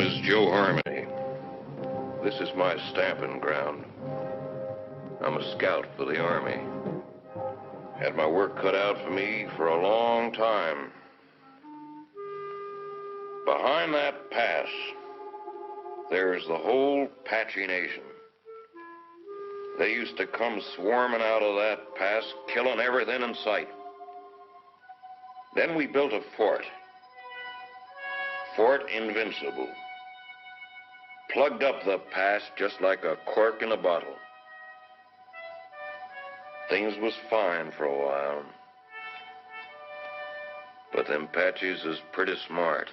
is Joe Harmony. This is my stamping ground. I'm a scout for the Army. Had my work cut out for me for a long time. Behind that pass, there's the whole Apache Nation. They used to come swarming out of that pass, killing everything in sight. Then we built a fort. Fort Invincible. Plugged up the pass just like a cork in a bottle. Things was fine for a while. But them Apaches is pretty smart.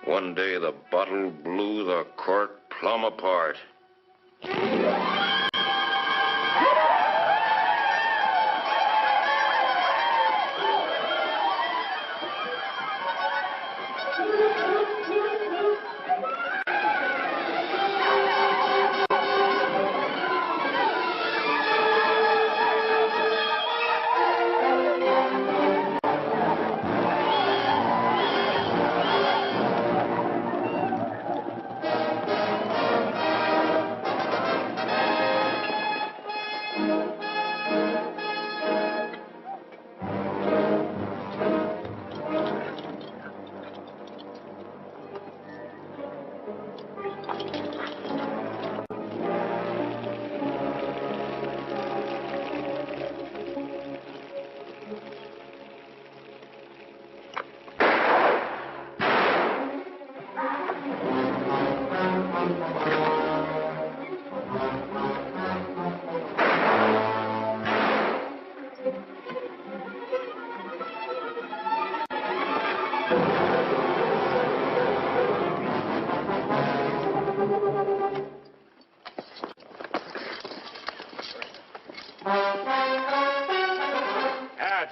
One day the bottle blew the cork plumb apart.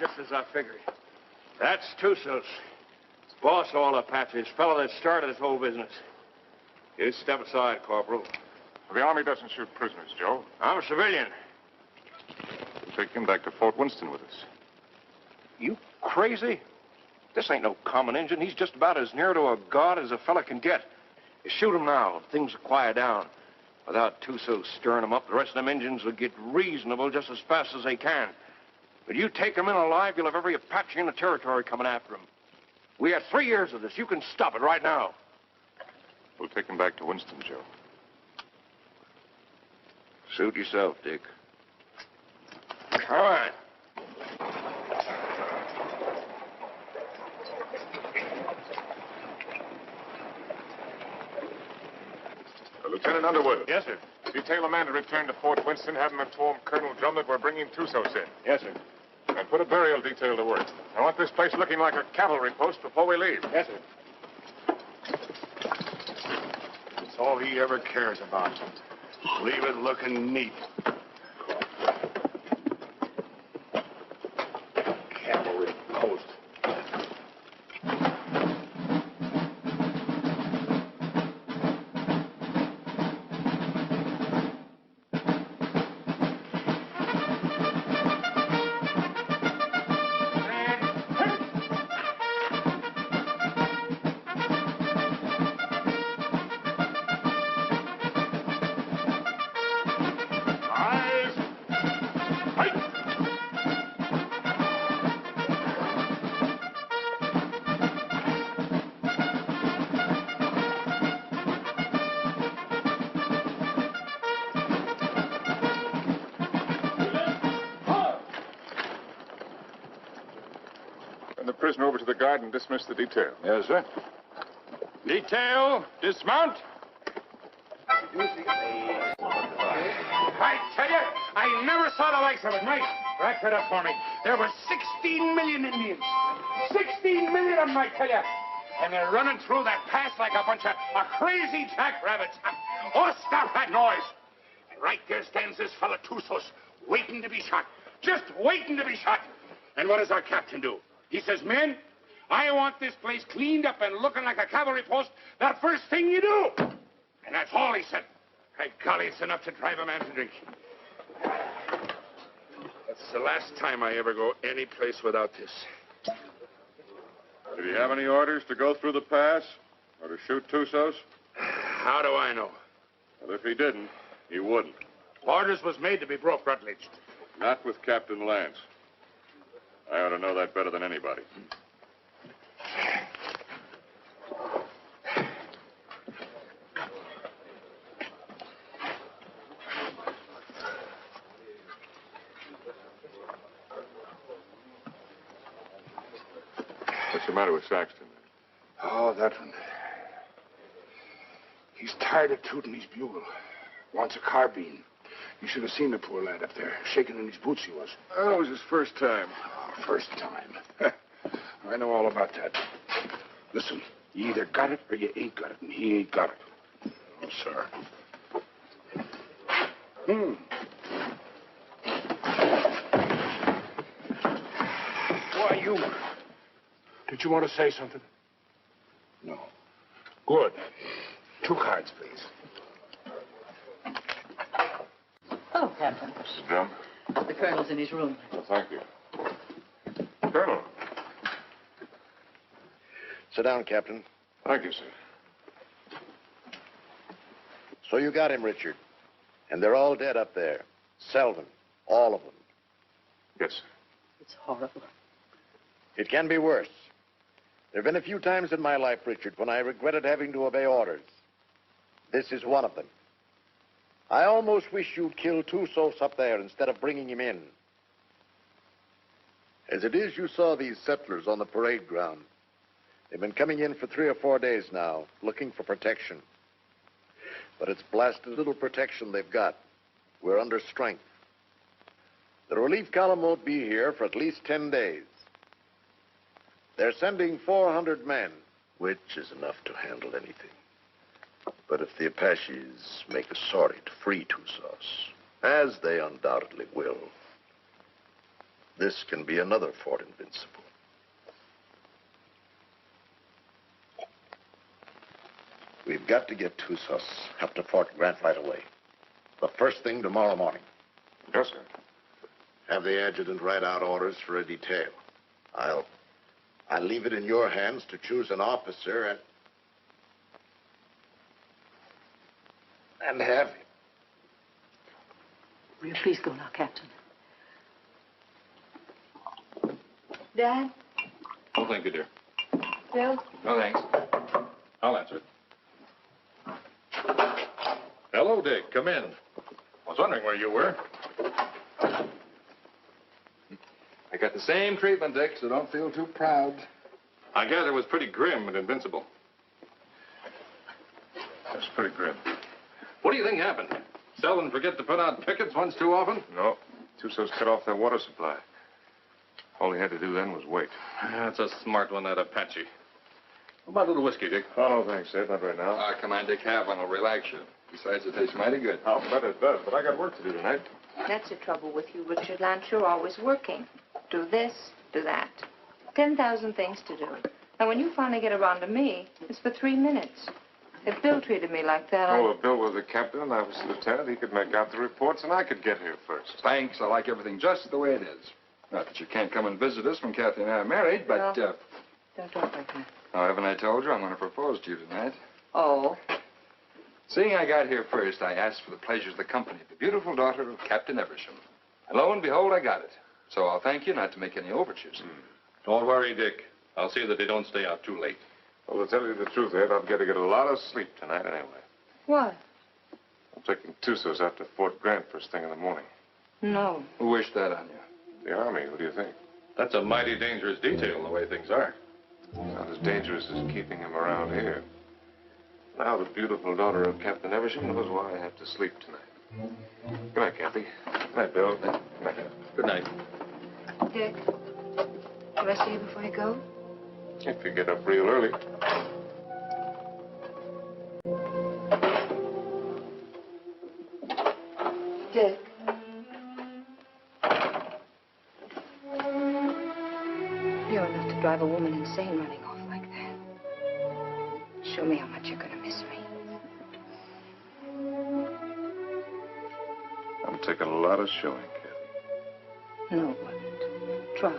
Just as I figured. That's Tussos. Boss of all Apaches, fellow that started this whole business. You step aside, Corporal. The Army doesn't shoot prisoners, Joe. I'm a civilian. We'll take him back to Fort Winston with us. You crazy? This ain't no common Injun. He's just about as near to a god as a fella can get. You shoot him now, things will quiet down. Without Tussos stirring him up, the rest of them Injuns will get reasonable just as fast as they can. But you take him in alive, you'll have every Apache in the territory coming after him. We had 3 years of this. You can stop it right now. We'll take him back to Winston, Joe. Suit yourself, Dick. All right. Lieutenant Underwood. Yes, sir. Detail a man to return to Fort Winston, have him inform Colonel Drum that we're bringing Tussos in. Yes, sir. And put a burial detail to work. I want this place looking like a cavalry post before we leave. Yes, sir. That's all he ever cares about. Leave it looking neat. Cavalry post. Prisoner over to the guard and dismiss the detail. Yes, sir. Detail, dismount. I tell you, I never saw the likes of it. Mike, rack that up for me. There were 16 million Indians. 16 million of them, I tell you. And they're running through that pass like a bunch of crazy jackrabbits. Oh, stop that noise. Right there stands this fella Tussos, waiting to be shot. Just waiting to be shot. And what does our captain do? He says, men, I want this place cleaned up and looking like a cavalry post the first thing you do. And that's all he said. By golly, it's enough to drive a man to drink. That's the last time I ever go any place without this. Did he have any orders to go through the pass? Or to shoot Tussos? How do I know? Well, if he didn't, he wouldn't. Orders was made to be broke, Rutledge. Not with Captain Lance. I ought to know that better than anybody. What's the matter with Saxton? Oh, that one. He's tired of tooting his bugle. Wants a carbine. You should have seen the poor lad up there. Shaking in his boots he was. Oh, it was his first time. Oh, first time. I know all about that. Listen, you either got it or you ain't got it, and he ain't got it. Oh, sir. Why, you... Did you want to say something? No. Good. 2 cards, please. Oh, Captain. Mrs. Drum? The colonel's in his room. Well, thank you. Colonel. Sit down, Captain. Thank you, sir. So you got him, Richard. And they're all dead up there. Selvin. All of them. Yes, sir. It's horrible. It can be worse. There have been a few times in my life, Richard, when I regretted having to obey orders. This is one of them. I almost wish you'd killed Tussos up there instead of bringing him in. As it is, you saw these settlers on the parade ground. They've been coming in for 3 or 4 days now, looking for protection. But it's blasted little protection they've got. We're under strength. The relief column won't be here for at least 10 days. They're sending 400 men, which is enough to handle anything. But if the Apaches make a sortie to free Tussos, as they undoubtedly will, this can be another Fort Invincible. We've got to get Tussos up to Fort Grant right away. The first thing tomorrow morning. Yes, sir. Have the adjutant write out orders for a detail. I'll leave it in your hands to choose an officer and have him. Will you please go now, Captain? Dad? Oh, thank you, dear. Bill? No, thanks. I'll answer it. Hello, Dick. Come in. I was wondering where you were. I got the same treatment, Dick, so don't feel too proud. I gather it was pretty grim and invincible. That's pretty grim. What do you think happened? Selvin forget to put out pickets once too often? No. Tussos cut off their water supply. All he had to do then was wait. That's a smart one, that Apache. What about a little whiskey, Dick? Oh, no, thanks, Ed. Not right now. Come on, Dick. Have one. It'll relax you. Besides, it tastes mighty good. I'll bet it does, but I got work to do tonight. That's the trouble with you, Richard Lance. You're always working. Do this, do that. 10,000 things to do. And when you finally get around to me, it's for 3 minutes. If Bill treated me like that, Oh, if Bill was the captain and I was the lieutenant, he could make out the reports and I could get here first. Thanks. I like everything just the way it is. Not that you can't come and visit us when Kathy and I are married, but, No. Don't talk like that. now, haven't I told you I'm going to propose to you tonight? Oh. Seeing I got here first, I asked for the pleasure of the company of the beautiful daughter of Captain Eversham. And lo and behold, I got it. So I'll thank you not to make any overtures. Don't worry, Dick. I'll see that they don't stay out too late. Well, to tell you the truth, Ed, I'm going to get a lot of sleep tonight anyway. What? I'm taking Tussos out to Fort Grant first thing in the morning. No. Who wished that on you? The Army, what do you think? That's a mighty dangerous detail, the way things are. Not as dangerous as keeping him around here. Now the beautiful daughter of Captain Eversham knows why I have to sleep tonight. Good night, Kathy. Good night, Bill. Good night. Good night. Dick, can I see you before you go? If you get up real early. Dick. You're enough to drive a woman insane running off like that. Show me how much you're going to miss me. I'm taking a lot of showing, Kathy. No, it wouldn't. Try.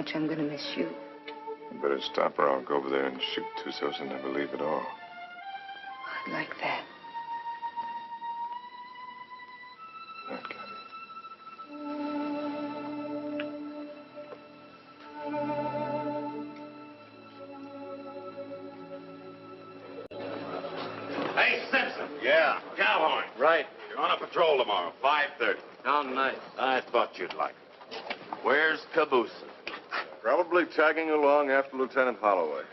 much I'm going to miss you. You better stop or I'll go over there and shoot Tussos and never leave at all. I'd like that. Right, Kathy. Hey, Simpson. Yeah. Cowhorn. Right. You're on a patrol tomorrow, 5:30. How nice. I thought you'd like it. Where's Caboose? Probably tagging along after Lieutenant Holloway.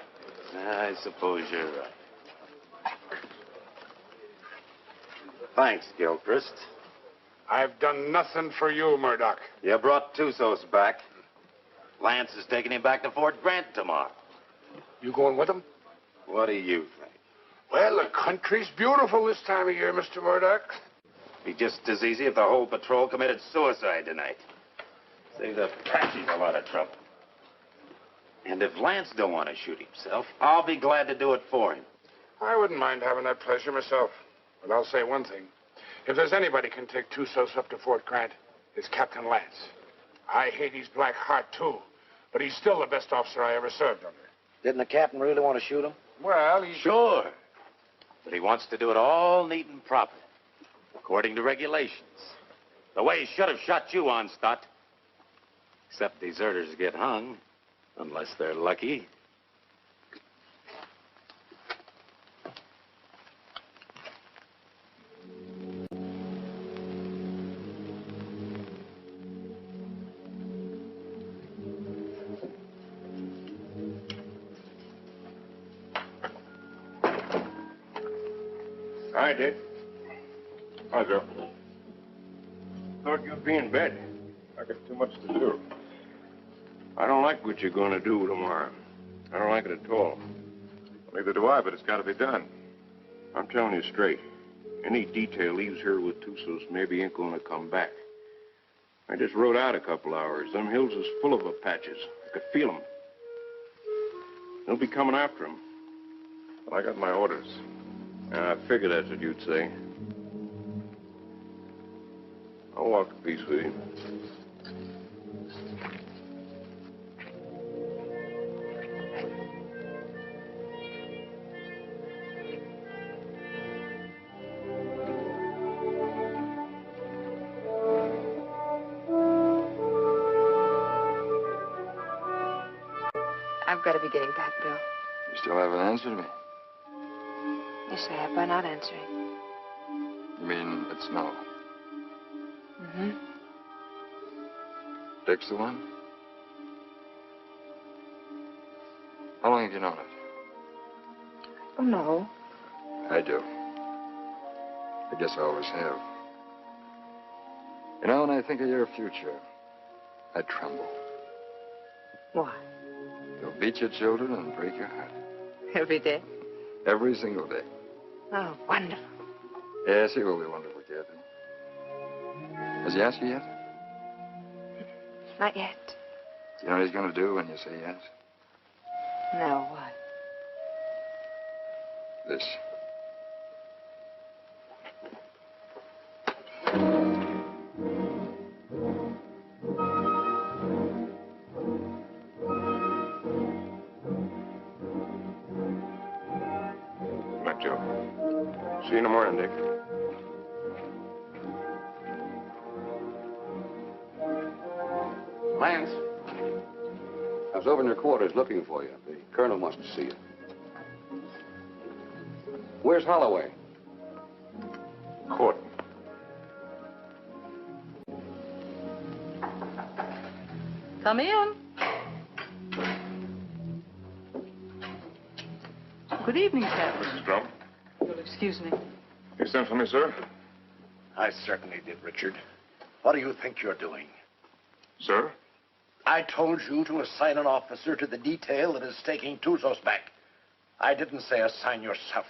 I suppose you're right. Thanks, Gilchrist. I've done nothing for you, Murdoch. You brought Tussos back. Lance is taking him back to Fort Grant tomorrow. You going with him? What do you think? Well, the country's beautiful this time of year, Mr. Murdoch. Be just as easy if the whole patrol committed suicide tonight. Save the Apaches a lot of trouble. And if Lance don't want to shoot himself, I'll be glad to do it for him. I wouldn't mind having that pleasure myself. But I'll say one thing. If there's anybody can take Tussos up to Fort Grant, it's Captain Lance. I hate his black heart, too. But he's still the best officer I ever served under. Didn't the captain really want to shoot him? Well, he... Sure. But he wants to do it all neat and proper, according to regulations. The way he should have shot you on, Stott. Except deserters get hung, unless they're lucky. Hi, Dick. Hi, Joe. Thought you'd be in bed. I got too much to do. I don't like what you're going to do tomorrow. I don't like it at all. Neither do I, but it's got to be done. I'm telling you straight. Any detail leaves here with Tussos maybe ain't going to come back. I just rode out a couple hours. Them hills is full of Apaches. I could feel them. They'll be coming after him. But I got my orders. I figured that's what you'd say. I'll walk a piece with you. I've got to be getting back, Bill. You still haven't answered me. Yes, I have by not answering. You mean it's no? Mm-hmm. Dick's the one? How long have you known it? Oh, no. I do. I guess I always have. You know, when I think of your future, I tremble. Why? You'll beat your children and break your heart. Every day? Every single day. Oh, wonderful. Yes, he will be wonderful, Kathy. Has he asked you yet? Not yet. Do you know what he's going to do when you say yes? No, what? This. Good night, Joe. See you in the morning, Dick. Lance, I was over in your quarters looking for you. The colonel wants to see you. Where's Holloway? Court. Come in. Good evening, Captain. Mrs. Drum. You'll excuse me. You sent for me, sir? I certainly did, Richard. What do you think you're doing? Sir? I told you to assign an officer to the detail that is taking Tussos back. I didn't say assign yourself.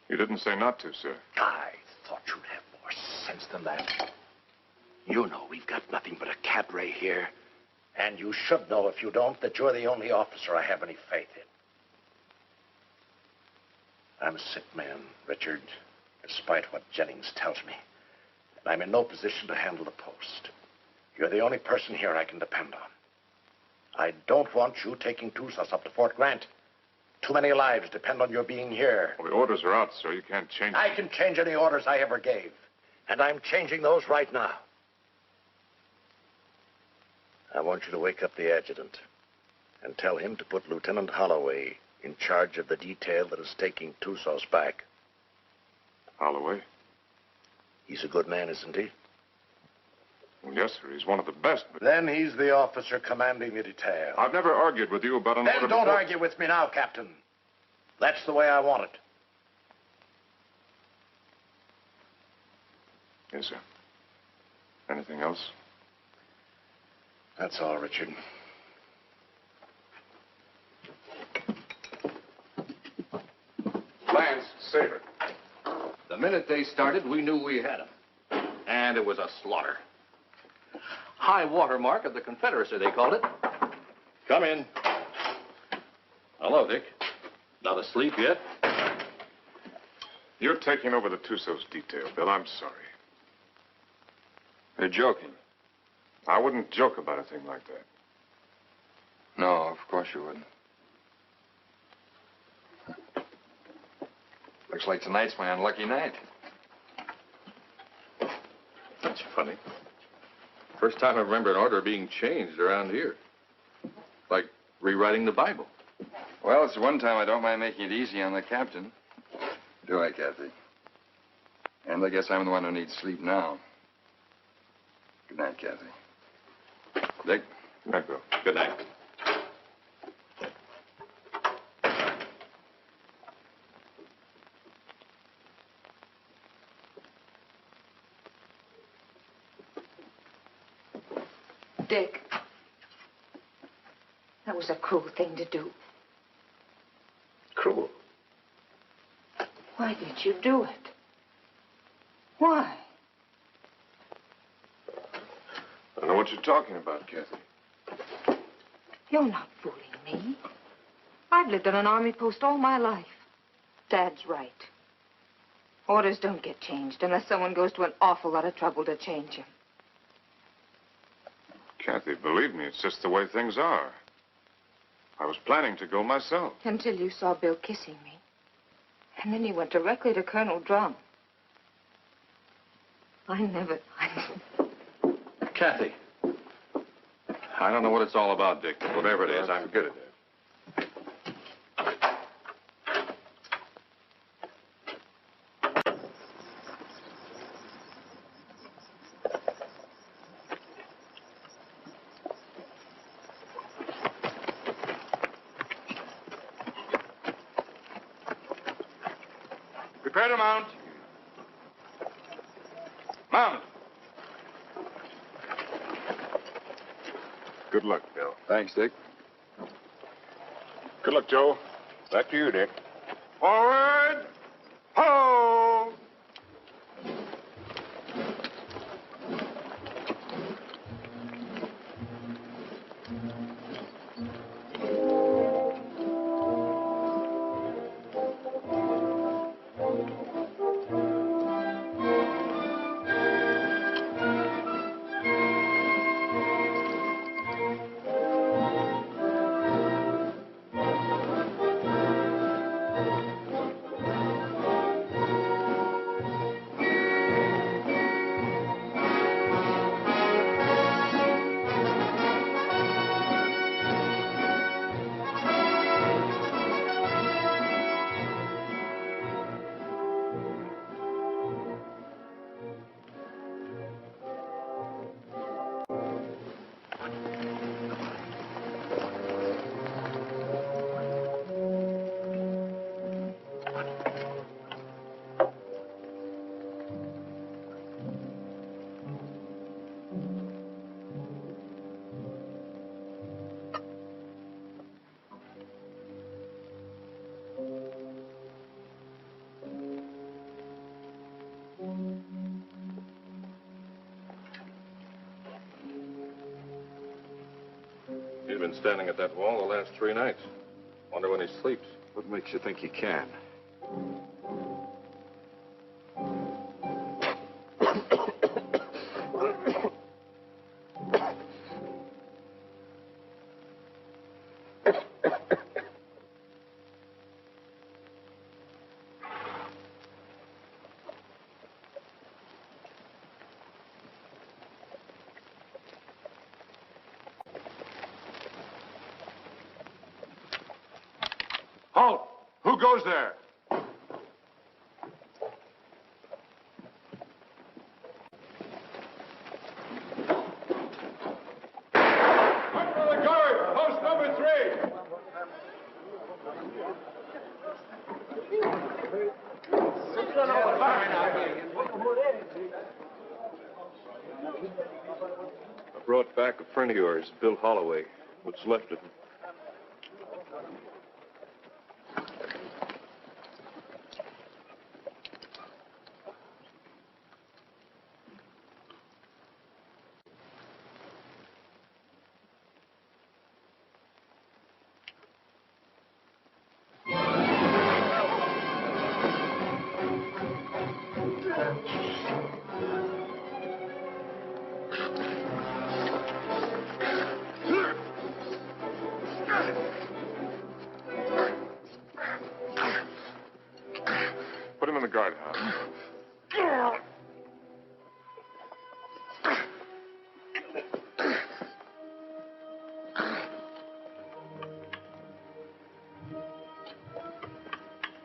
You didn't say not to, sir. I thought you'd have more sense than that. You know we've got nothing but a cadre here. And you should know, if you don't, that you're the only officer I have any faith in. I'm a sick man, Richard, despite what Jennings tells me. And I'm in no position to handle the post. You're the only person here I can depend on. I don't want you taking Tusas up to Fort Grant. Too many lives depend on your being here. Well, the orders are out, sir. You can't change I can change any orders I ever gave. And I'm changing those right now. I want you to wake up the adjutant and tell him to put Lieutenant Holloway in charge of the detail that is taking Tusas back. Holloway? He's a good man, isn't he? Well, yes, sir. He's one of the best, but... Then he's the officer commanding the detail. I've never argued with you about an order Then don't before. argue with me now, Captain. That's the way I want it. Yes, sir. Anything else? That's all, Richard. Lance, Saber. The minute they started, we knew we had them. And it was a slaughter. High water mark of the Confederacy, they called it. Come in. Hello, Dick. Not asleep yet? You're taking over the Tussos detail, Bill. I'm sorry. You're joking. I wouldn't joke about a thing like that. No, of course you wouldn't. Looks like tonight's my unlucky night. That's funny. First time I remember an order being changed around here. Like rewriting the Bible. Well, it's the one time I don't mind making it easy on the captain. Do I, Kathy? And I guess I'm the one who needs sleep now. Good night, Kathy. Dick? Good night, Bill. Good night. Dick, that was a cruel thing to do. Cruel. Why did you do it? Why? I don't know what you're talking about, Kathy. You're not fooling me. I've lived on an army post all my life. Dad's right. Orders don't get changed unless someone goes to an awful lot of trouble to change them. Kathy, believe me, it's just the way things are. I was planning to go myself. Until you saw Bill kissing me. And then you went directly to Colonel Drum. Kathy. I don't know what it's all about, Dick, but whatever it is, I'm Forget it. Prepare to mount. Mount. Good luck, Bill. Thanks, Dick. Good luck, Joe. Back to you, Dick. Forward. Ho! He's been standing at that wall the last 3 nights. Wonder when he sleeps. What makes you think he can? Halt! Who goes there? Under the guard! Post number 3! I brought back a friend of yours, Bill Holloway. What's left of him. Put him in the guardhouse.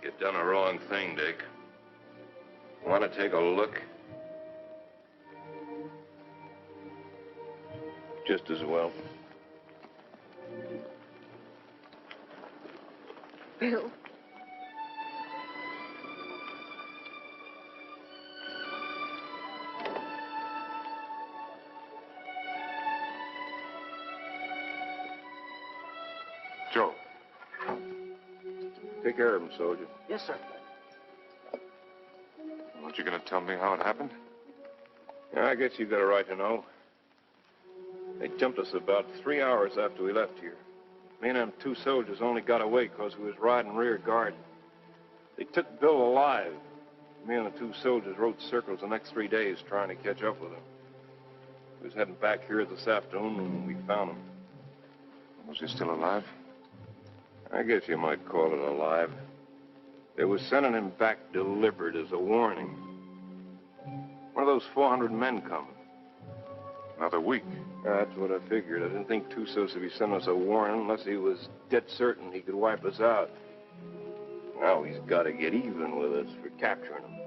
You've done a wrong thing, Dick. Want to take a look? Just as well. Bill. Joe. Take care of him, soldier. Yes, sir. Aren't you going to tell me how it happened? Yeah, I guess you've got a right to know. They jumped us about 3 hours after we left here. Me and them 2 soldiers only got away because we was riding rear guard. They took Bill alive. Me and the 2 soldiers rode circles the next 3 days trying to catch up with him. We was heading back here this afternoon when we found him. Was he still alive? I guess you might call it alive. They were sending him back delivered as a warning. One of those 400 men coming. Another week. That's what I figured. I didn't think Tussos would be sending us a warning unless he was dead certain he could wipe us out. Now he's got to get even with us for capturing him.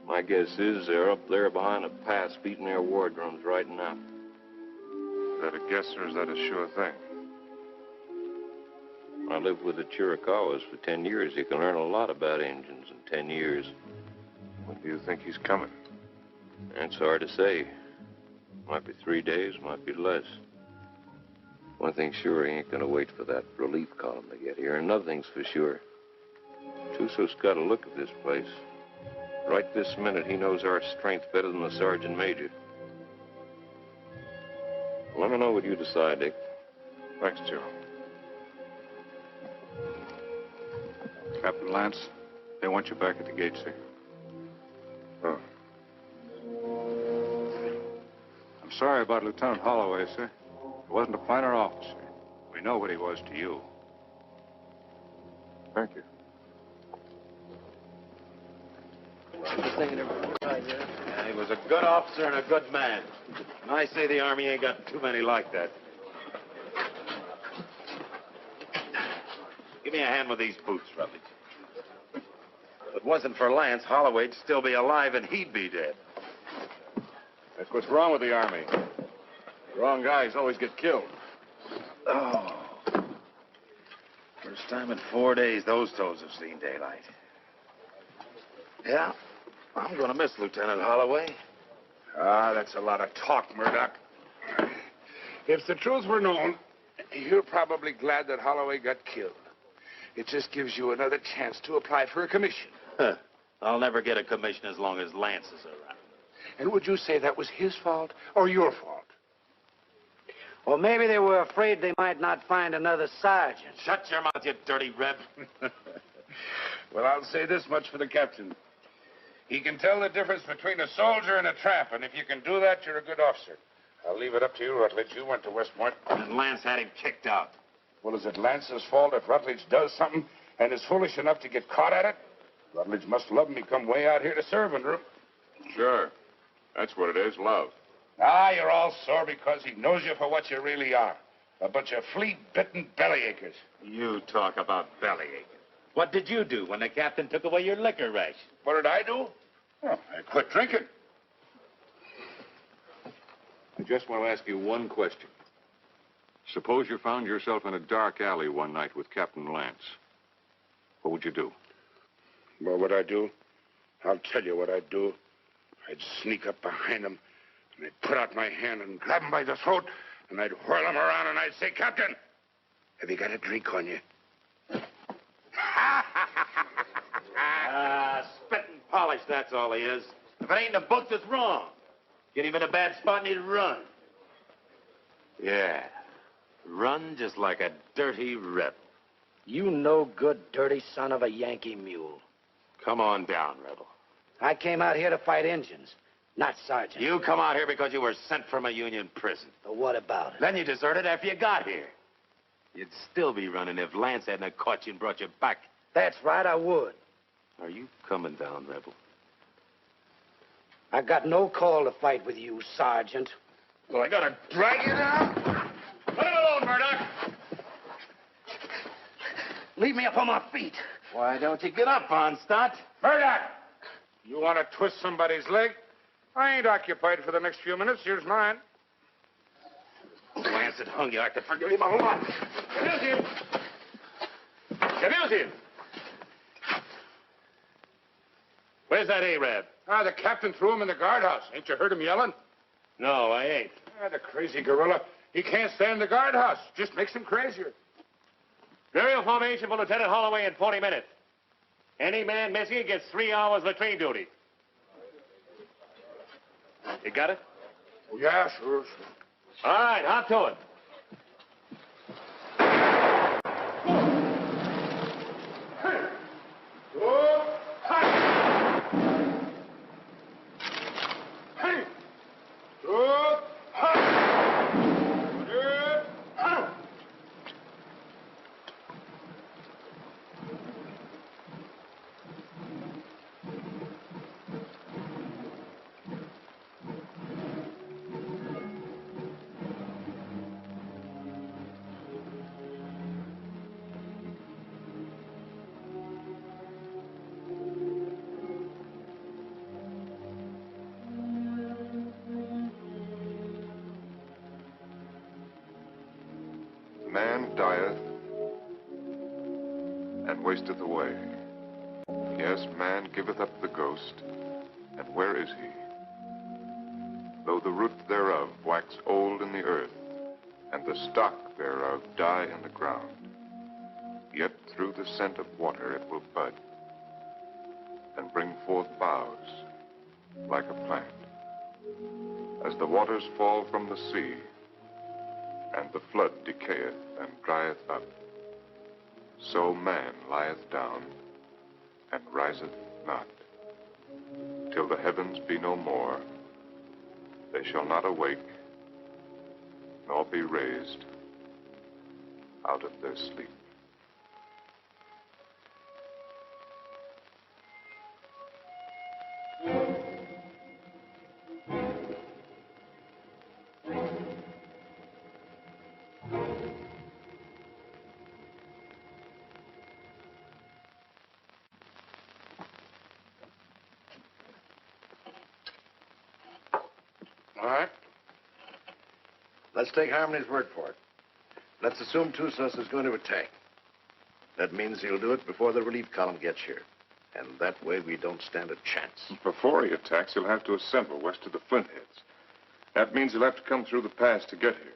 My guess is they're up there behind a pass beating their war drums right now. Is that a guess or is that a sure thing? I lived with the Chiricahuas for 10 years. You can learn a lot about Indians in 10 years. When do you think he's coming? It's hard to say. Might be 3 days, might be less. One thing's sure, he ain't gonna wait for that relief column to get here. Another thing's for sure. Tussos got a look at this place. Right this minute, he knows our strength better than the sergeant major. Let me know what you decide, Dick. Thanks, Joe. Captain Lance, they want you back at the gate, sir. Oh. I'm sorry about Lieutenant Holloway, sir. He wasn't a finer officer. We know what he was to you. Thank you. Yeah, he was a good officer and a good man. And I say the Army ain't got too many like that. Give me a hand with these boots, Rutledge. If it wasn't for Lance, Holloway'd still be alive and he'd be dead. That's what's wrong with the Army. The wrong guys always get killed. Oh. First time in 4 days those toes have seen daylight. Yeah, I'm gonna miss Lieutenant Holloway. Ah, that's a lot of talk, Murdoch. If the truth were known, you're probably glad that Holloway got killed. It just gives you another chance to apply for a commission. Huh. I'll never get a commission as long as Lance is around. And would you say that was his fault or your fault? Or maybe they were afraid they might not find another sergeant. Shut your mouth, you dirty reb. Well, I'll say this much for the captain. He can tell the difference between a soldier and a tramp, and if you can do that, you're a good officer. I'll leave it up to you, Rutledge. You went to West Point. And Lance had him kicked out. Well, is it Lance's fault if Rutledge does something and is foolish enough to get caught at it? Rutledge must love him. He come way out here to serve under him. Sure. That's what it is, love. Ah, you're all sore because he knows you for what you really are. A bunch of flea-bitten bellyachers. You talk about bellyaching. What did you do when the captain took away your liquor ration? What did I do? Oh, I quit drinking. I just want to ask you one question. Suppose you found yourself in a dark alley one night with Captain Lance. What would you do? What would I do? I'll tell you what I'd do. I'd sneak up behind him, and I'd put out my hand and grab him by the throat, and I'd whirl him around, and I'd say, Captain, have you got a drink on you? Spit and polish, that's all he is. If it ain't in the books, it's wrong. Get him in a bad spot and he'd run. Yeah, run just like a dirty rebel. You no good, dirty son of a Yankee mule. Come on down, rebel. I came out here to fight Indians, not sergeant. You come out here because you were sent from a Union prison. But what about it? Then you deserted after you got here. You'd still be running if Lance hadn't caught you and brought you back. That's right, I would. Are you coming down, rebel? I got no call to fight with you, Sergeant. Well, I gotta drag you down? Let him alone, Murdoch. Leave me up on my feet. Why don't you get up, Onstott? Murdoch! You want to twist somebody's leg? I ain't occupied for the next few minutes. Here's mine. Lance had hung you. I could forgive him a lot. Abuse him. Abuse him. Where's that Arab? The captain threw him in the guardhouse. Ain't you heard him yelling? No, I ain't. The crazy gorilla. He can't stand the guardhouse. Just makes him crazier. Burial formation for Lieutenant Holloway in 40 minutes. Any man missing gets 3 hours latrine duty. You got it? Oh, yeah, sure. All right, hop to it. Man dieth and wasteth away. Yes, man giveth up the ghost, and where is he? Though the root thereof wax old in the earth, and the stock thereof die in the ground, yet through the scent of water it will bud, and bring forth boughs like a plant. As the waters fall from the sea, and the flood decayeth and drieth up, so man lieth down and riseth not. Till the heavens be no more, they shall not awake, nor be raised out of their sleep. All right. Let's take Harmony's word for it. Let's assume Tussos is going to attack. That means he'll do it before the relief column gets here. And that way we don't stand a chance. Before he attacks, he'll have to assemble west of the Flintheads. That means he'll have to come through the pass to get here.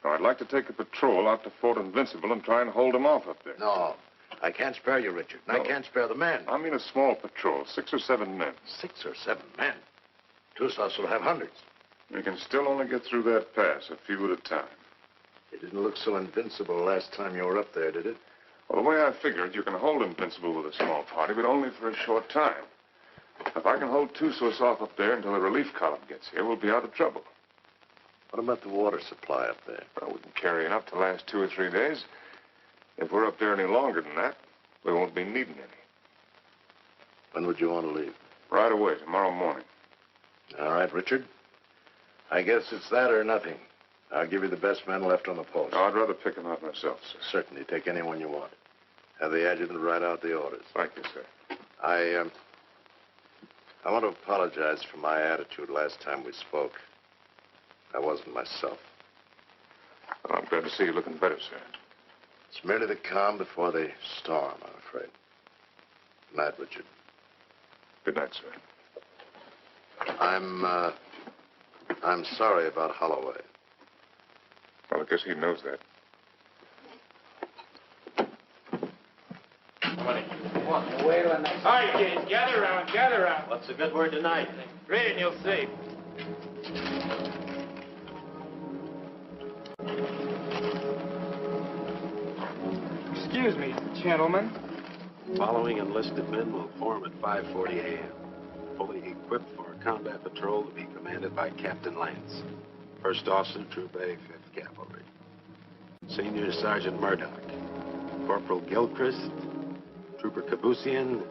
Now, I'd like to take a patrol out to Fort Invincible and try and hold him off up there. No, I can't spare you, Richard. And No. I can't spare the men. I mean a small patrol, 6 or 7 men. 6 or 7 men? Tussos will have hundreds. We can still only get through that pass, a few at a time. It didn't look so invincible last time you were up there, did it? Well, the way I figured, you can hold Invincible with a small party, but only for a short time. If I can hold Tussos off up there until the relief column gets here, we'll be out of trouble. What about the water supply up there? Well, we can carry enough to last 2 or 3 days. If we're up there any longer than that, we won't be needing any. When would you want to leave? Right away, tomorrow morning. All right, Richard. I guess it's that or nothing. I'll give you the best man left on the post. No, I'd rather pick him out myself, sir. Certainly. Take anyone you want. Have the adjutant write out the orders. Thank you, sir. I want to apologize for my attitude last time we spoke. I wasn't myself. Well, I'm glad to see you looking better, sir. It's merely the calm before the storm, I'm afraid. Good night, Richard. Good night, sir. I'm sorry about Holloway. Well, I guess he knows that. All right, kids, gather around, gather around. What's the good word tonight? Read and you'll see. Excuse me, gentlemen. Following enlisted men will form at 5:40 a.m. Fully equipped for a combat patrol to be commanded by Captain Lance, First Officer, Troop A, 5th Cavalry. Senior Sergeant Murdoch, Corporal Gilchrist, Trooper Kabusian,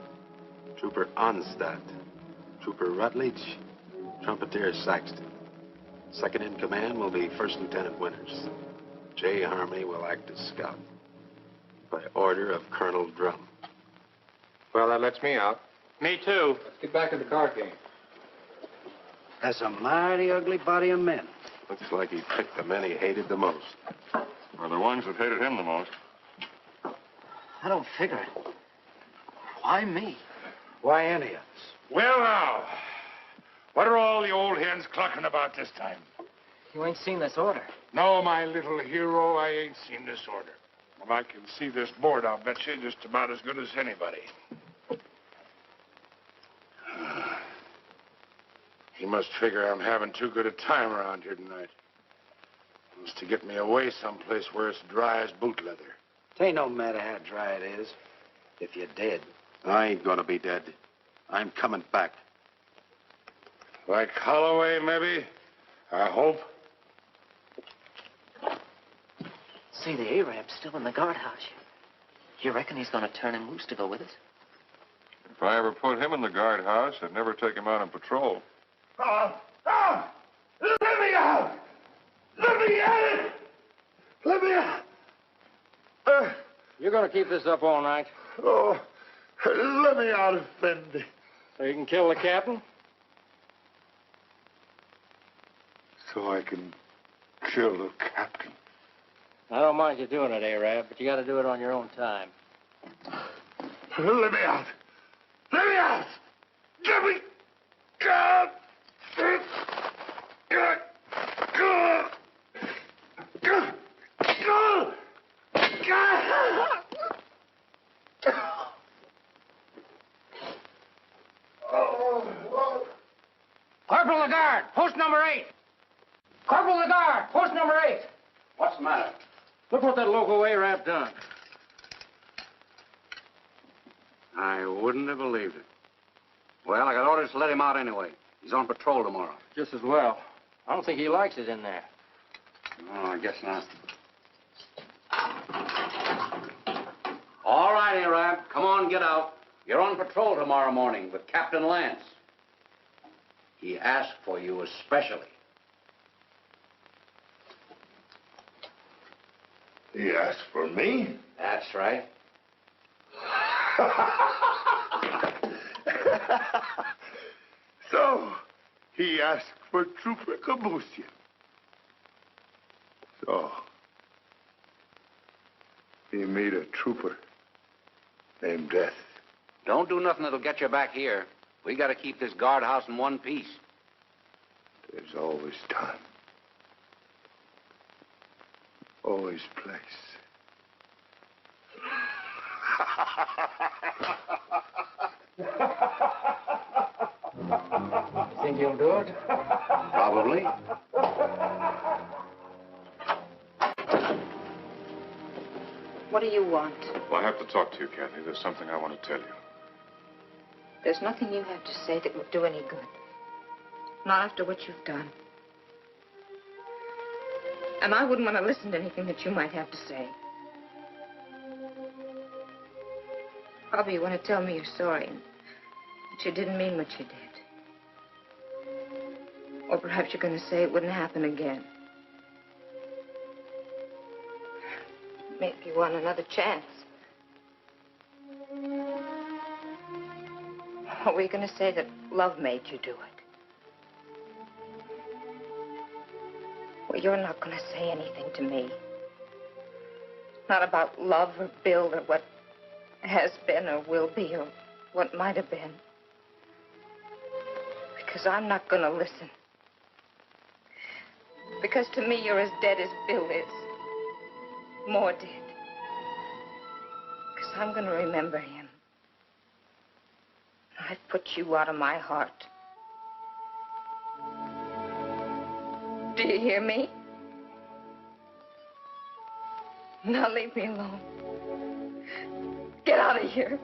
Trooper Onstadt, Trooper Rutledge, Trumpeter Saxton. Second in command will be First Lieutenant Winters. J. Harmony will act as scout. By order of Colonel Drum. Well, that lets me out. Me too. Let's get back to the card game. That's a mighty ugly body of men. Looks like he picked the men he hated the most. Or the ones that hated him the most. I don't figure it. Why me? Why any of us? Well, now, what are all the old hens clucking about this time? You ain't seen this order. No, my little hero, I ain't seen this order. Well, I can see this board, I'll bet you, just about as good as anybody. He must figure I'm having too good a time around here tonight. He wants to get me away someplace where it's dry as boot leather. It ain't no matter how dry it is. If you're dead. I ain't gonna be dead. I'm coming back. Like Holloway, maybe? I hope. See, the Arab's still in the guardhouse. You reckon he's gonna turn him loose to go with us? If I ever put him in the guardhouse, I'd never take him out on patrol. Let me out! Let me out! Let me out! You're gonna keep this up all night? Oh, let me out, Effendi. So you can kill the captain? So I can kill the captain. I don't mind you doing it, Arab, but you gotta do it on your own time. Let me out! Let me out! Let me out! Corporal Lagarde, post number 8. Corporal Lagarde, post number 8. What's the matter? Look what that local Arab done. I wouldn't have believed it. Well, I got orders to let him out anyway. He's on patrol tomorrow. Just as well. I don't think he likes it in there. Oh, I guess not. All right, Arab. Come on, get out. You're on patrol tomorrow morning with Captain Lance. He asked for you especially. He asked for me? That's right. So, he asked for Trooper Kabusian. So, he made a trooper named Death. Don't do nothing that'll get you back here. We got to keep this guardhouse in one piece. There's always time. Always place. Think you'll do it? Probably. What do you want? Well, I have to talk to you, Kathy. There's something I want to tell you. There's nothing you have to say that would do any good. Not after what you've done. And I wouldn't want to listen to anything that you might have to say. Probably you want to tell me you're sorry and that you didn't mean what you did. Or perhaps you're going to say it wouldn't happen again. Maybe you want another chance. Are we going to say that love made you do it? Well, you're not going to say anything to me. Not about love or Bill or what has been or will be or what might have been. Because I'm not going to listen. Because to me, you're as dead as Bill is. More dead. Because I'm going to remember him. I've put you out of my heart. Do you hear me? Now leave me alone. Get out of here.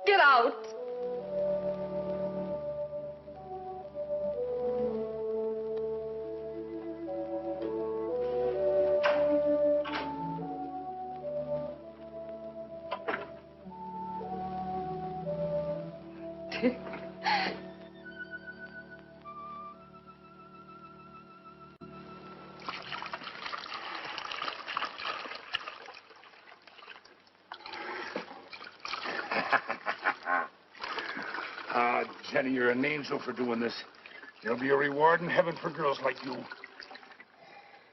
Get out. Jenny, you're an angel for doing this. There'll be a reward in heaven for girls like you.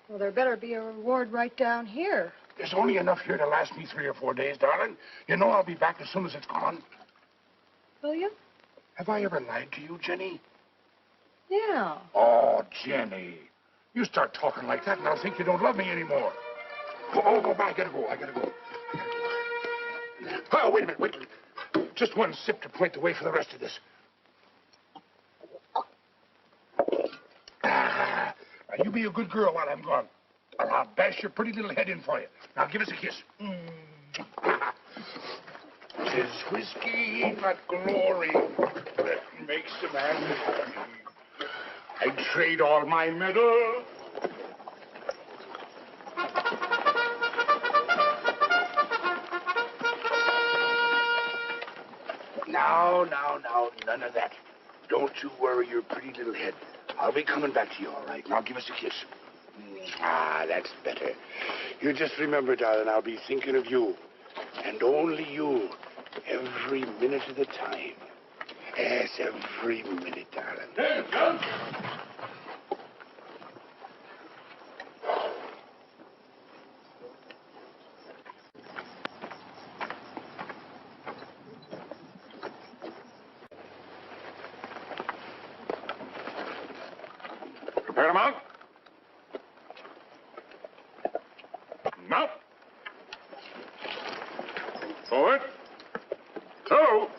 Well, there better be a reward right down here. There's only enough here to last me 3 or 4 days, darling. You know I'll be back as soon as it's gone. Will you? Have I ever lied to you, Jenny? Yeah. Oh, Jenny. You start talking like that and I'll think you don't love me anymore. Oh, I gotta go. Oh, wait a minute, wait. Just one sip to point the way for the rest of this. Now, you be a good girl while I'm gone. I'll bash your pretty little head in for you. Now, give us a kiss. 'Tis whiskey, not glory, that makes a man happy. I'd trade all my medals. Now, none of that. Don't you worry your pretty little head. I'll be coming back to you, all right? Now, give us a kiss. That's better. You just remember, darling, I'll be thinking of you. And only you. Every minute of the time. Yes, every minute, darling. Hey, come. Prepare to mount. Mount. Forward. Go.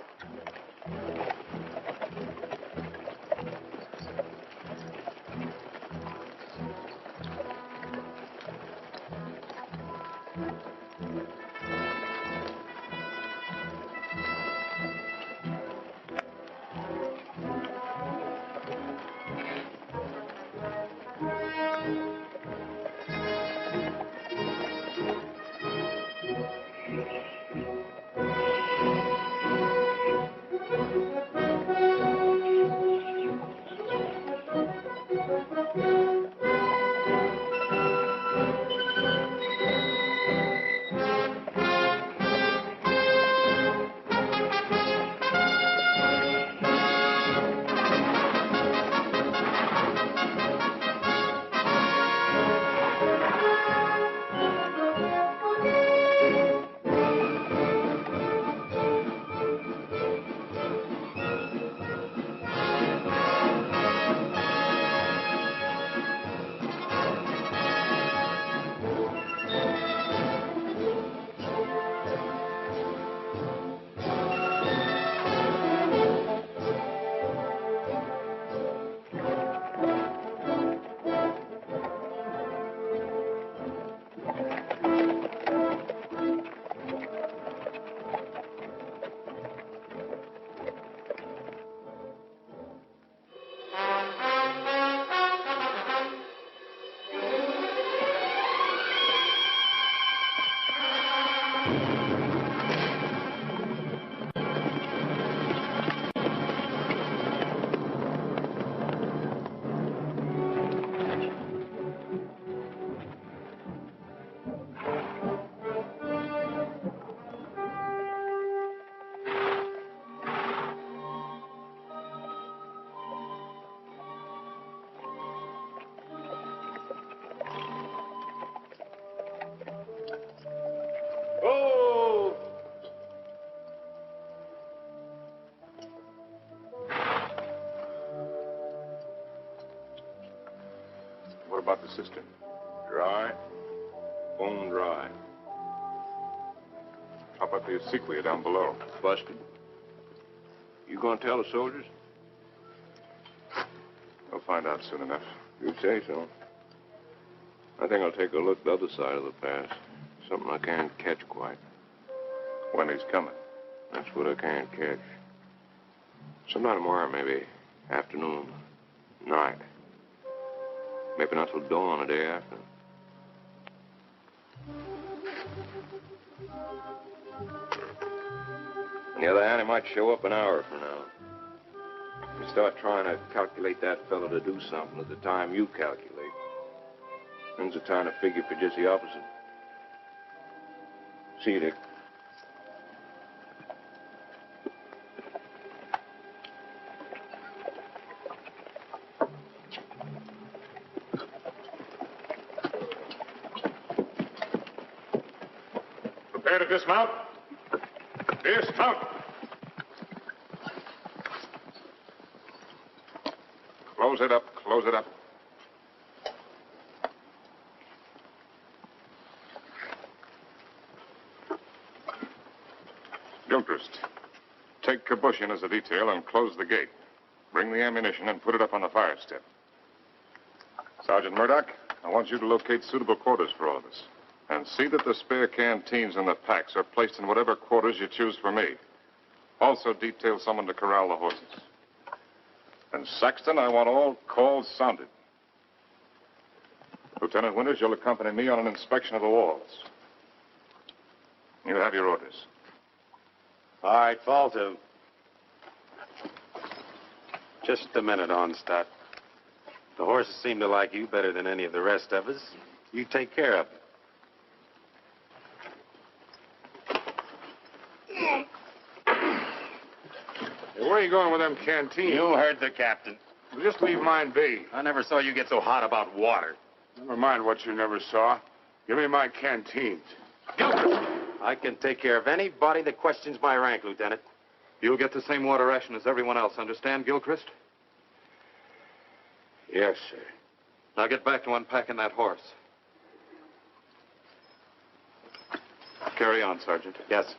What about the cistern? Dry? Bone dry. How about the acequia down below? Busted. You gonna tell the soldiers? We'll find out soon enough. You say so. I think I'll take a look the other side of the pass. Something I can't catch quite. When he's coming. That's what I can't catch. Sometime tomorrow, maybe. Afternoon. Night. Maybe not till dawn the day after. On the other hand, he might show up an hour from now. You start trying to calculate that fellow to do something at the time you calculate. Then's the time to figure for just the opposite. See you, Dick. Prepare to dismount. Dismount. Close it up. Close it up. Gilchrist, take Kabushin as a detail and close the gate. Bring the ammunition and put it up on the fire step. Sergeant Murdoch, I want you to locate suitable quarters for all of us. And see that the spare canteens and the packs are placed in whatever quarters you choose for me. Also detail someone to corral the horses. And Saxton, I want all calls sounded. Lieutenant Winters, you'll accompany me on an inspection of the walls. You have your orders. All right, fall to. Just a minute, Onstadt. The horses seem to like you better than any of the rest of us. You take care of them. Hey, where are you going with them canteens? You heard the captain. Well, just leave mine be. I never saw you get so hot about water. Never mind what you never saw. Give me my canteens. I can take care of anybody that questions my rank, Lieutenant. You'll get the same water ration as everyone else, understand, Gilchrist? Yes, sir. Now get back to unpacking that horse. Carry on, Sergeant. Yes.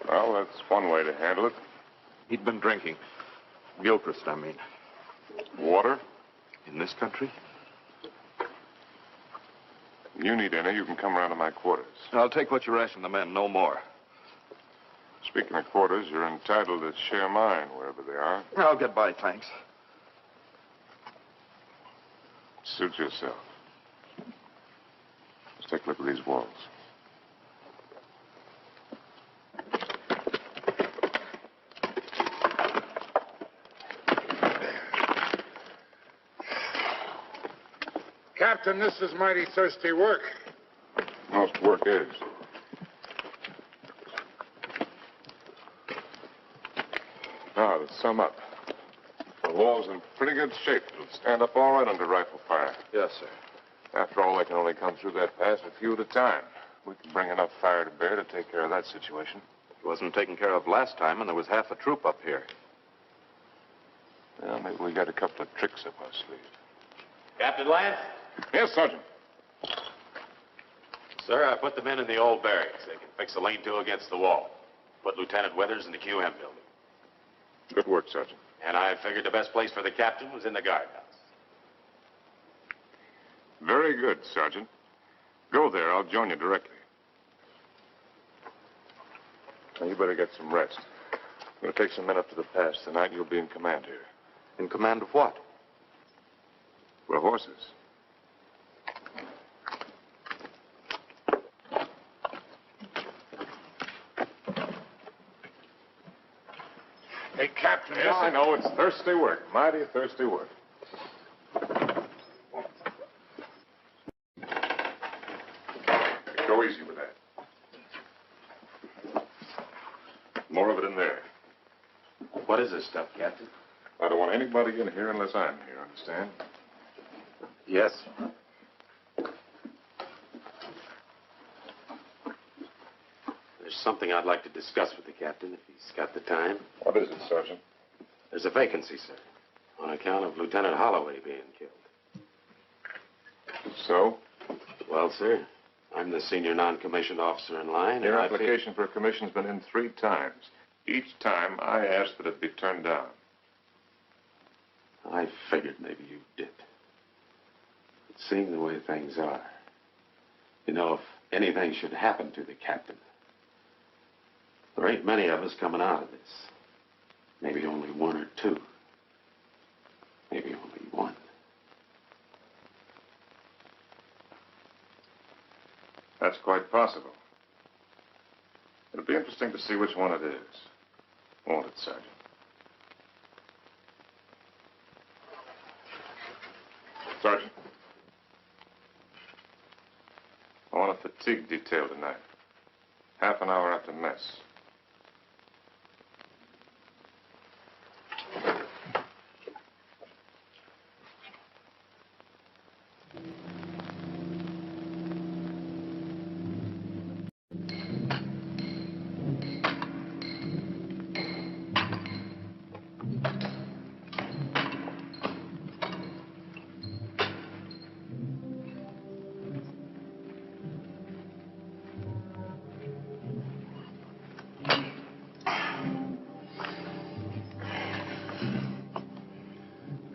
Well, that's one way to handle it. He'd been drinking. Gilchrist, I mean. Water? In this country? You need any, you can come around to my quarters. I'll take what you ration the men, no more. Speaking of quarters, you're entitled to share mine wherever they are. I'll get by, thanks. Suit yourself. Let's take a look at these walls. Captain, this is mighty thirsty work. Most work is. Now, to sum up. The wall's in pretty good shape. It'll stand up all right under rifle fire. Yes, sir. After all, they can only come through that pass a few at a time. We can bring enough fire to bear to take care of that situation. It wasn't taken care of last time, and there was half a troop up here. Well, maybe we got a couple of tricks up our sleeve. Captain Lance? Yes, Sergeant. Sir, I put the men in the old barracks. They can fix a lean-to against the wall. Put Lieutenant Withers in the QM building. Good work, Sergeant. And I figured the best place for the captain was in the guardhouse. Very good, Sergeant. Go there. I'll join you directly. Now, you better get some rest. I'm going to take some men up to the pass. Tonight, you'll be in command here. In command of what? Well, horses. Hey, Captain. Yes, I know. It's thirsty work. Mighty thirsty work. Go easy with that. More of it in there. What is this stuff, Captain? I don't want anybody in here unless I'm here, understand? Yes. The There's something I'd like to discuss with the captain, if he's got the time. What is it, Sergeant? There's a vacancy, sir, on account of Lieutenant Holloway being killed. So? Well, sir, I'm the senior non-commissioned officer in line. Your and application for a commission's been in 3 times. Each time, I asked that it be turned down. I figured maybe you did. But seeing the way things are, you know, if anything should happen to the captain, there ain't many of us coming out of this. Maybe only 1 or 2. Maybe only 1. That's quite possible. It'll be interesting to see which one it is. Won't it, Sergeant? Sergeant. I want a fatigue detail tonight. Half an hour after mess.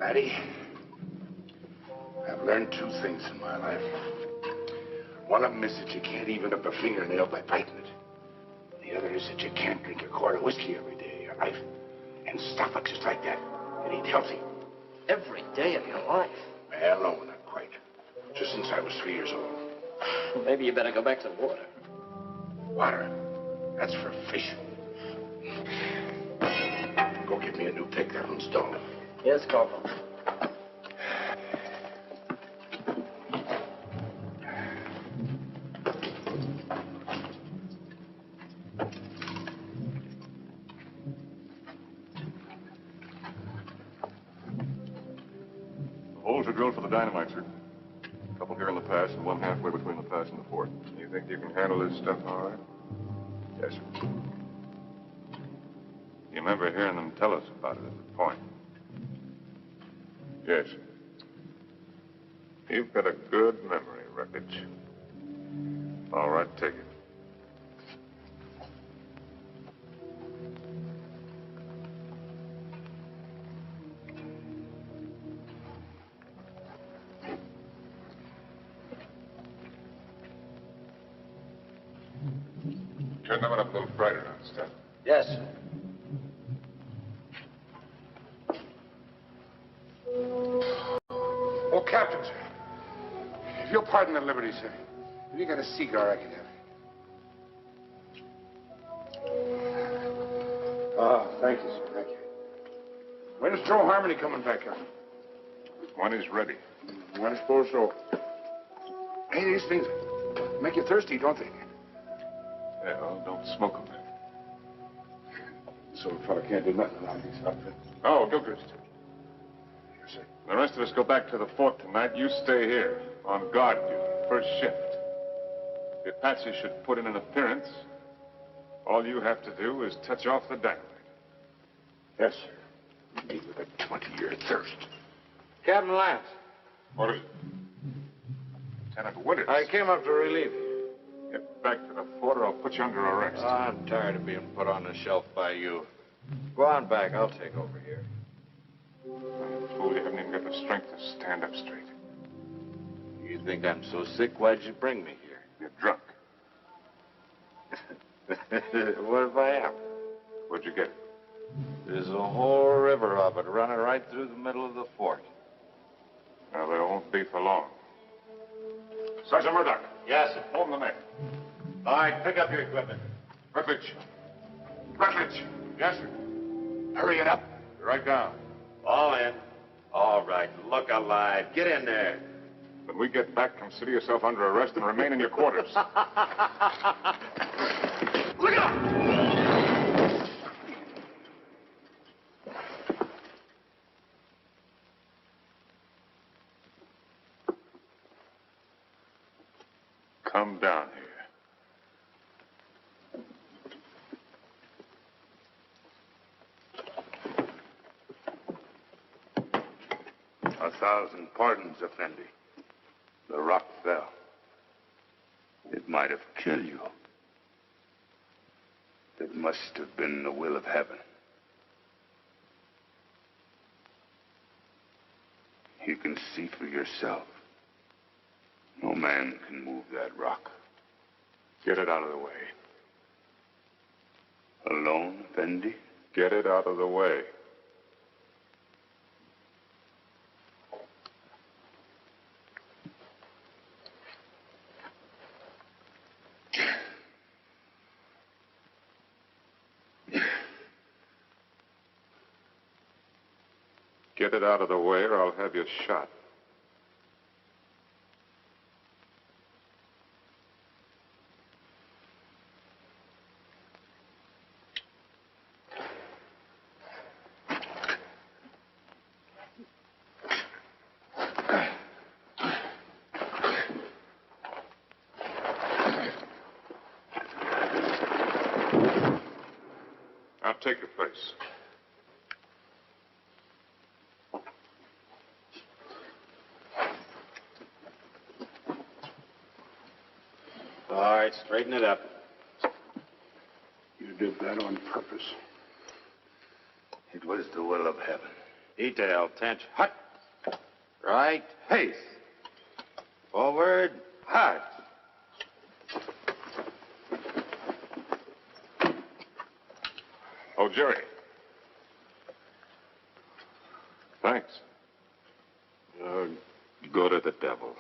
Laddie, I've learned 2 things in my life. One of them is that you can't even up a fingernail by biting it. The other is that you can't drink a quart of whiskey every day of your life and stop it just like that and eat healthy. Every day of your life? Well, no, not quite. Just since I was 3 years old. Well, maybe you better go back to the water. Water? That's for fish. Go get me a new pick. That one's dull. Yes, Corporal. The holes are drilled for the dynamite, sir. A couple here in the pass and one halfway between the pass and the fort. You think you can handle this stuff all right? Yes, sir. You remember hearing them tell us about it at the point? Yes. You've got a good memory, Rutledge. All right, take it. Turn that one up a little brighter on stuff. Yes, sir. Oh, Captain, sir. If you'll pardon the liberty, sir. Have you got a cigar I can have? Thank you, sir. Thank you. When's Joe Harmony coming back up? When he's ready. I suppose so. Hey, these things make you thirsty, don't they? Yeah, well, don't smoke them then. So a fella can't do nothing around these outfits. Oh, Gilchrist. Yes, sir. The rest of us go back to the fort tonight. You stay here on guard duty, first shift. If Apache should put in an appearance, all you have to do is touch off the dynamite. Yes, sir. Me with a 20-year thirst. Captain Lance. What is it? Lieutenant Winters. I came up to relieve you. Get back to the fort or I'll put you under arrest. I'm tired of being put on the shelf by you. Go on back. I'll take over here. Fool, you haven't even got the strength to stand up straight. You think I'm so sick? Why'd you bring me here? You're drunk. What if I am? Where'd you get it? There's a whole river of it running right through the middle of the fort. Now, they won't be for long. Sergeant Murdoch. Yes, sir. Hold the men. All right, pick up your equipment. Rutledge. Rutledge. Yes, sir. Hurry it up. Right down. All in. All right, look alive. Get in there. When we get back, consider yourself under arrest and remain in your quarters. Look out! Come down here. 1,000 pardons, Effendi. The rock fell. It might have killed you. It must have been the will of heaven. You can see for yourself. No man can move that rock. Get it out of the way. Alone, Effendi? Get it out of the way. Get it out of the way, or I'll have you shot. I'll take your place. All right, straighten it up. You did that on purpose. It was the will of heaven. Detail, tench, hut. Right, pace. Forward, hut. Oh, Jerry. Thanks. Go to the devil.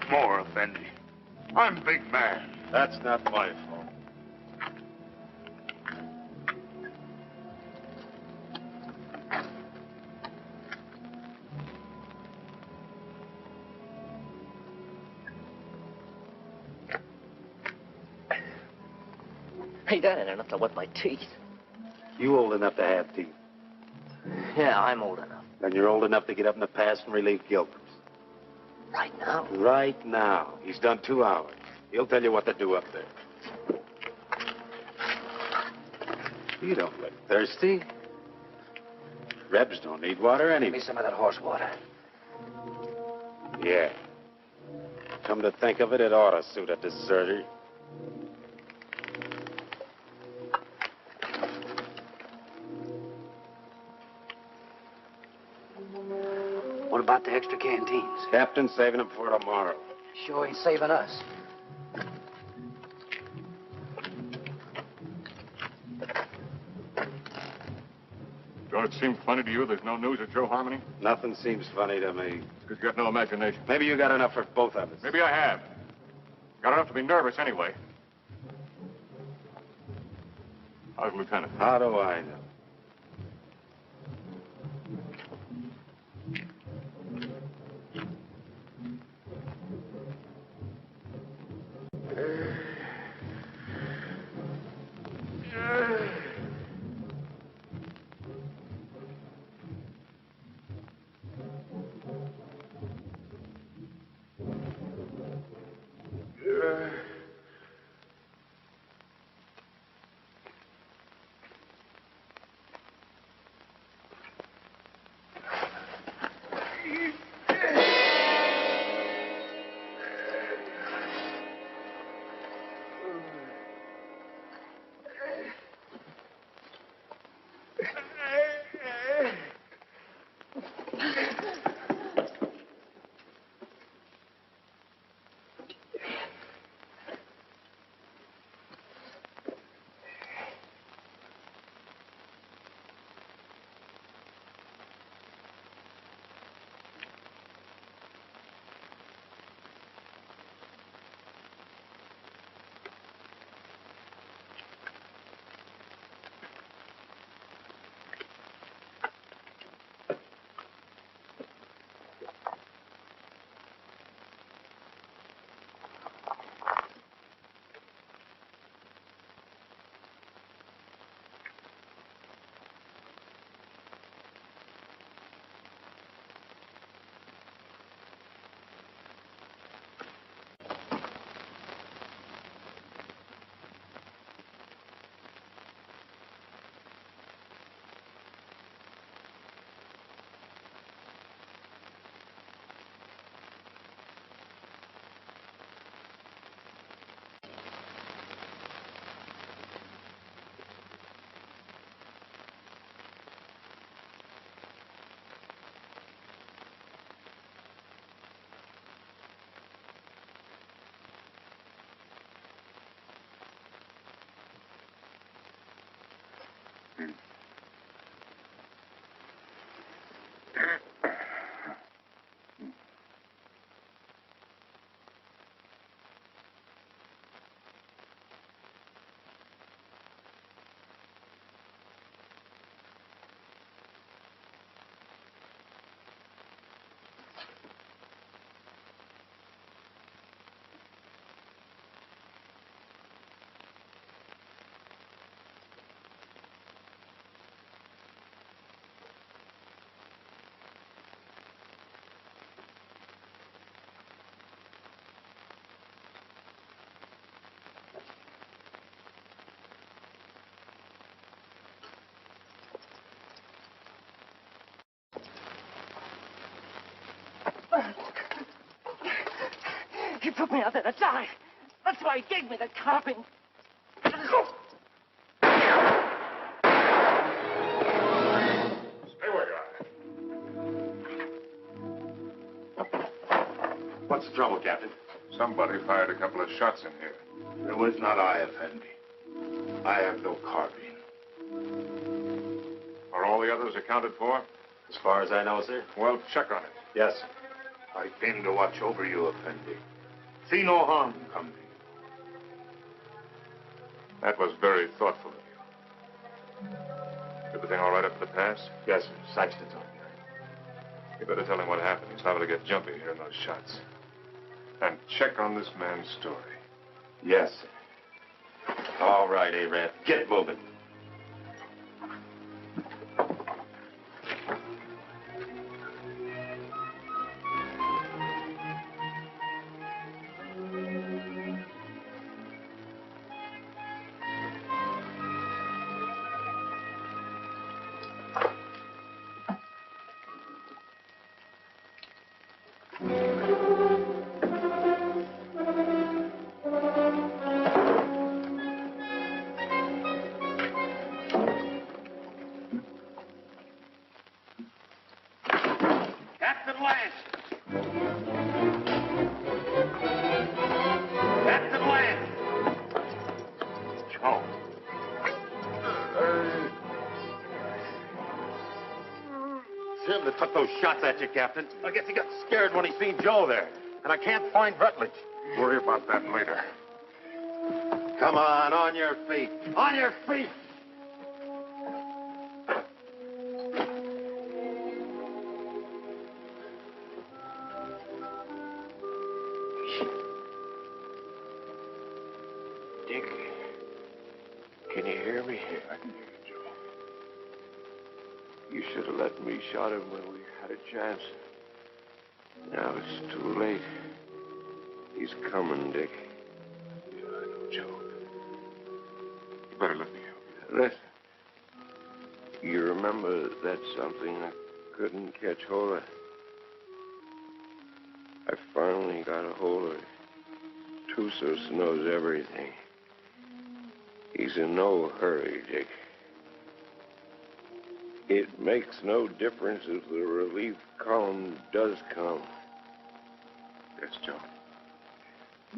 More, Effendi. I'm big man. That's not my fault. Hey, that ain't enough to wet my teeth. You old enough to have teeth. Yeah, I'm old enough. And you're old enough to get up in the past and relieve Gilchrist. Right now? Right now. He's done 2 hours. He'll tell you what to do up there. You don't look thirsty. Rebs don't need water anyway. Give me some of that horse water. Yeah. Come to think of it, it ought to suit a deserter. What about the extra canteens? Captain's saving them for tomorrow. Sure ain't saving us. Don't it seem funny to you there's no news of Joe Harmony? Nothing seems funny to me. Because you got no imagination. Maybe you got enough for both of us. Maybe I have. Got enough to be nervous anyway. How's Lieutenant? How do I know? He put me out there to die. That's why he gave me the carping. Stay where you are. What's the trouble, Captain? Somebody fired a couple of shots in here. It was not I, Effendi. I have no carbine. Are all the others accounted for? As far as I know, sir. Well, check on it. Yes. I came to watch over you, Effendi. See no harm come to you. That was very thoughtful of you. Everything all right up to the pass? Yes, sir. Saxton's on here. You better tell him what happened. He's liable to get jumpy hearing those shots. And check on this man's story. Yes, sir. All right, Arab. Get moving. Captain Lance! Captain Lance! Joe. Him that took those shots at you, Captain. I guess he got scared when he seen Joe there. And I can't find Rutledge. Worry about that later. Come on your feet. On your feet! Dick, can you hear me? I can hear you, Joe. You should have let me shot him when we had a chance. Now it's too late. He's coming, Dick. Yeah, I know, Joe. You better let me help you. Listen. You remember that something I couldn't catch hold of? I finally got a hold of it. Tussos knows everything. He's in no hurry, Dick. It makes no difference if the relief column does come. Yes, Joe.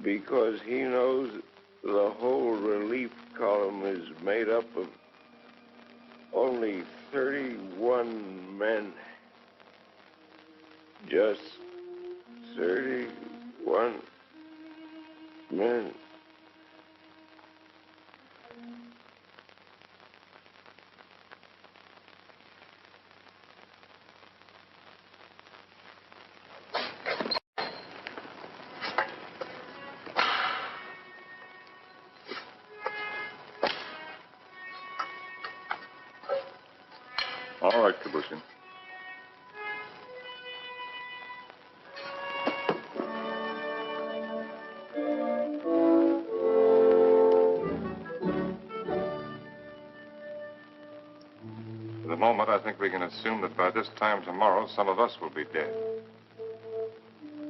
Because he knows the whole relief column is made up of only 31 men. Just 31 men. All right, Kabushin. For the moment, I think we can assume that by this time tomorrow, some of us will be dead.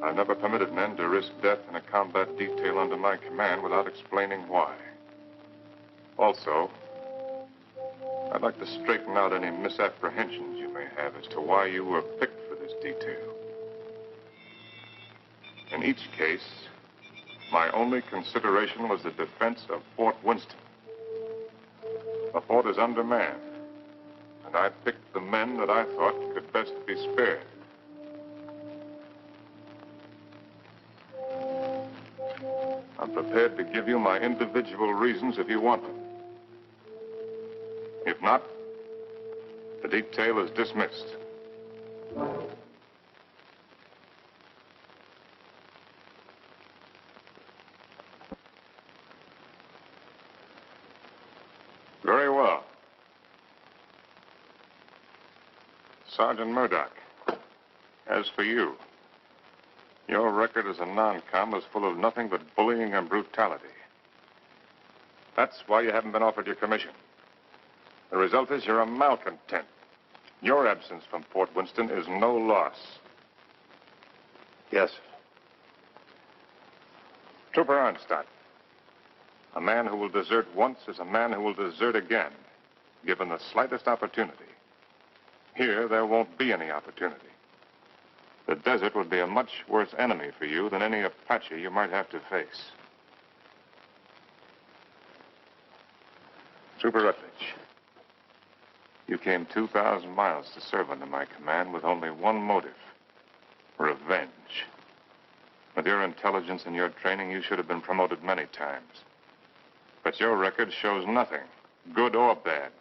I've never permitted men to risk death in a combat detail under my command without explaining why. Also, I'd like to straighten out any misapprehensions you may have as to why you were picked for this detail. In each case, my only consideration was the defense of Fort Winston. The fort is undermanned, and I picked the men that I thought could best be spared. I'm prepared to give you my individual reasons if you want them. If not, the detail is dismissed. Very well. Sergeant Murdoch, as for you, your record as a non-com is full of nothing but bullying and brutality. That's why you haven't been offered your commission. The result is you're a malcontent. Your absence from Fort Winston is no loss. Yes. Trooper Arnstadt, a man who will desert once is a man who will desert again, given the slightest opportunity. Here, there won't be any opportunity. The desert would be a much worse enemy for you than any Apache you might have to face. Trooper Rutledge, you came 2,000 miles to serve under my command with only one motive: revenge. With your intelligence and your training, you should have been promoted many times. But your record shows nothing, good or bad.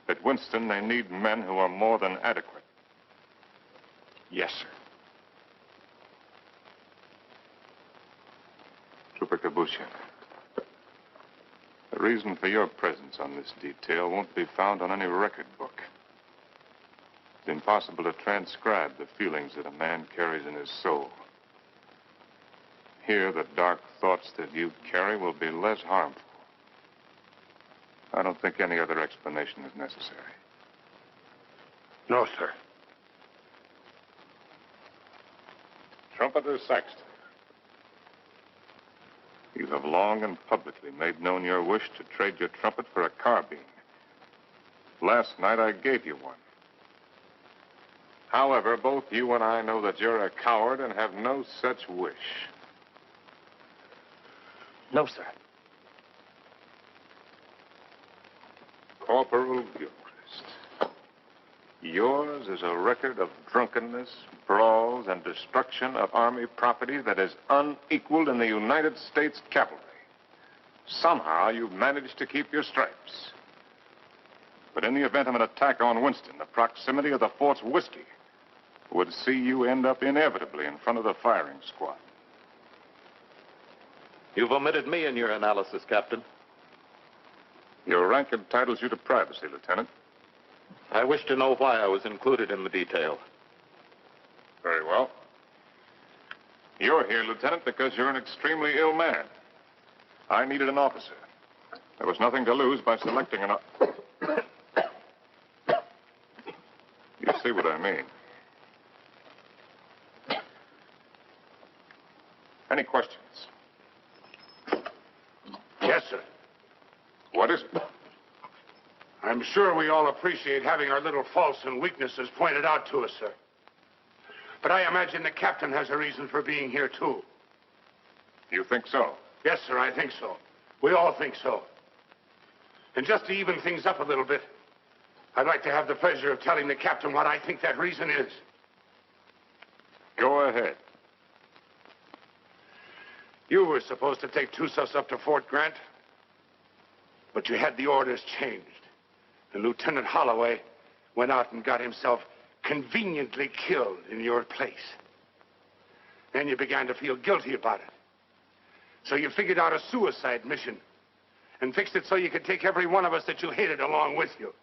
At Winston, they need men who are more than adequate. Yes, sir. Trooper Kabushin, the reason for your presence on this detail won't be found on any record book. It's impossible to transcribe the feelings that a man carries in his soul. Here, the dark thoughts that you carry will be less harmful. I don't think any other explanation is necessary. No, sir. Trumpeter Saxton, you have long and publicly made known your wish to trade your trumpet for a carbine. Last night, I gave you one. However, both you and I know that you're a coward and have no such wish. No, sir. Corporal Gilchrist, yours is a record of drunkenness, brawls, and destruction of Army property that is unequaled in the United States cavalry. Somehow, you've managed to keep your stripes. But in the event of an attack on Winston, the proximity of the fort's whiskey would see you end up inevitably in front of the firing squad. You've omitted me in your analysis, Captain. Your rank entitles you to privacy, Lieutenant. I wish to know why I was included in the detail. Very well. You're here, Lieutenant, because you're an extremely ill man. I needed an officer. There was nothing to lose by selecting an... You see what I mean. Any questions? Yes, sir. What is it? I'm sure we all appreciate having our little faults and weaknesses pointed out to us, sir. But I imagine the captain has a reason for being here, too. You think so? Yes, sir, I think so. We all think so. And just to even things up a little bit, I'd like to have the pleasure of telling the captain what I think that reason is. Go ahead. You were supposed to take Tussos up to Fort Grant, but you had the orders changed. And Lieutenant Holloway went out and got himself conveniently killed in your place. Then you began to feel guilty about it. So you figured out a suicide mission and fixed it so you could take every one of us that you hated along with you.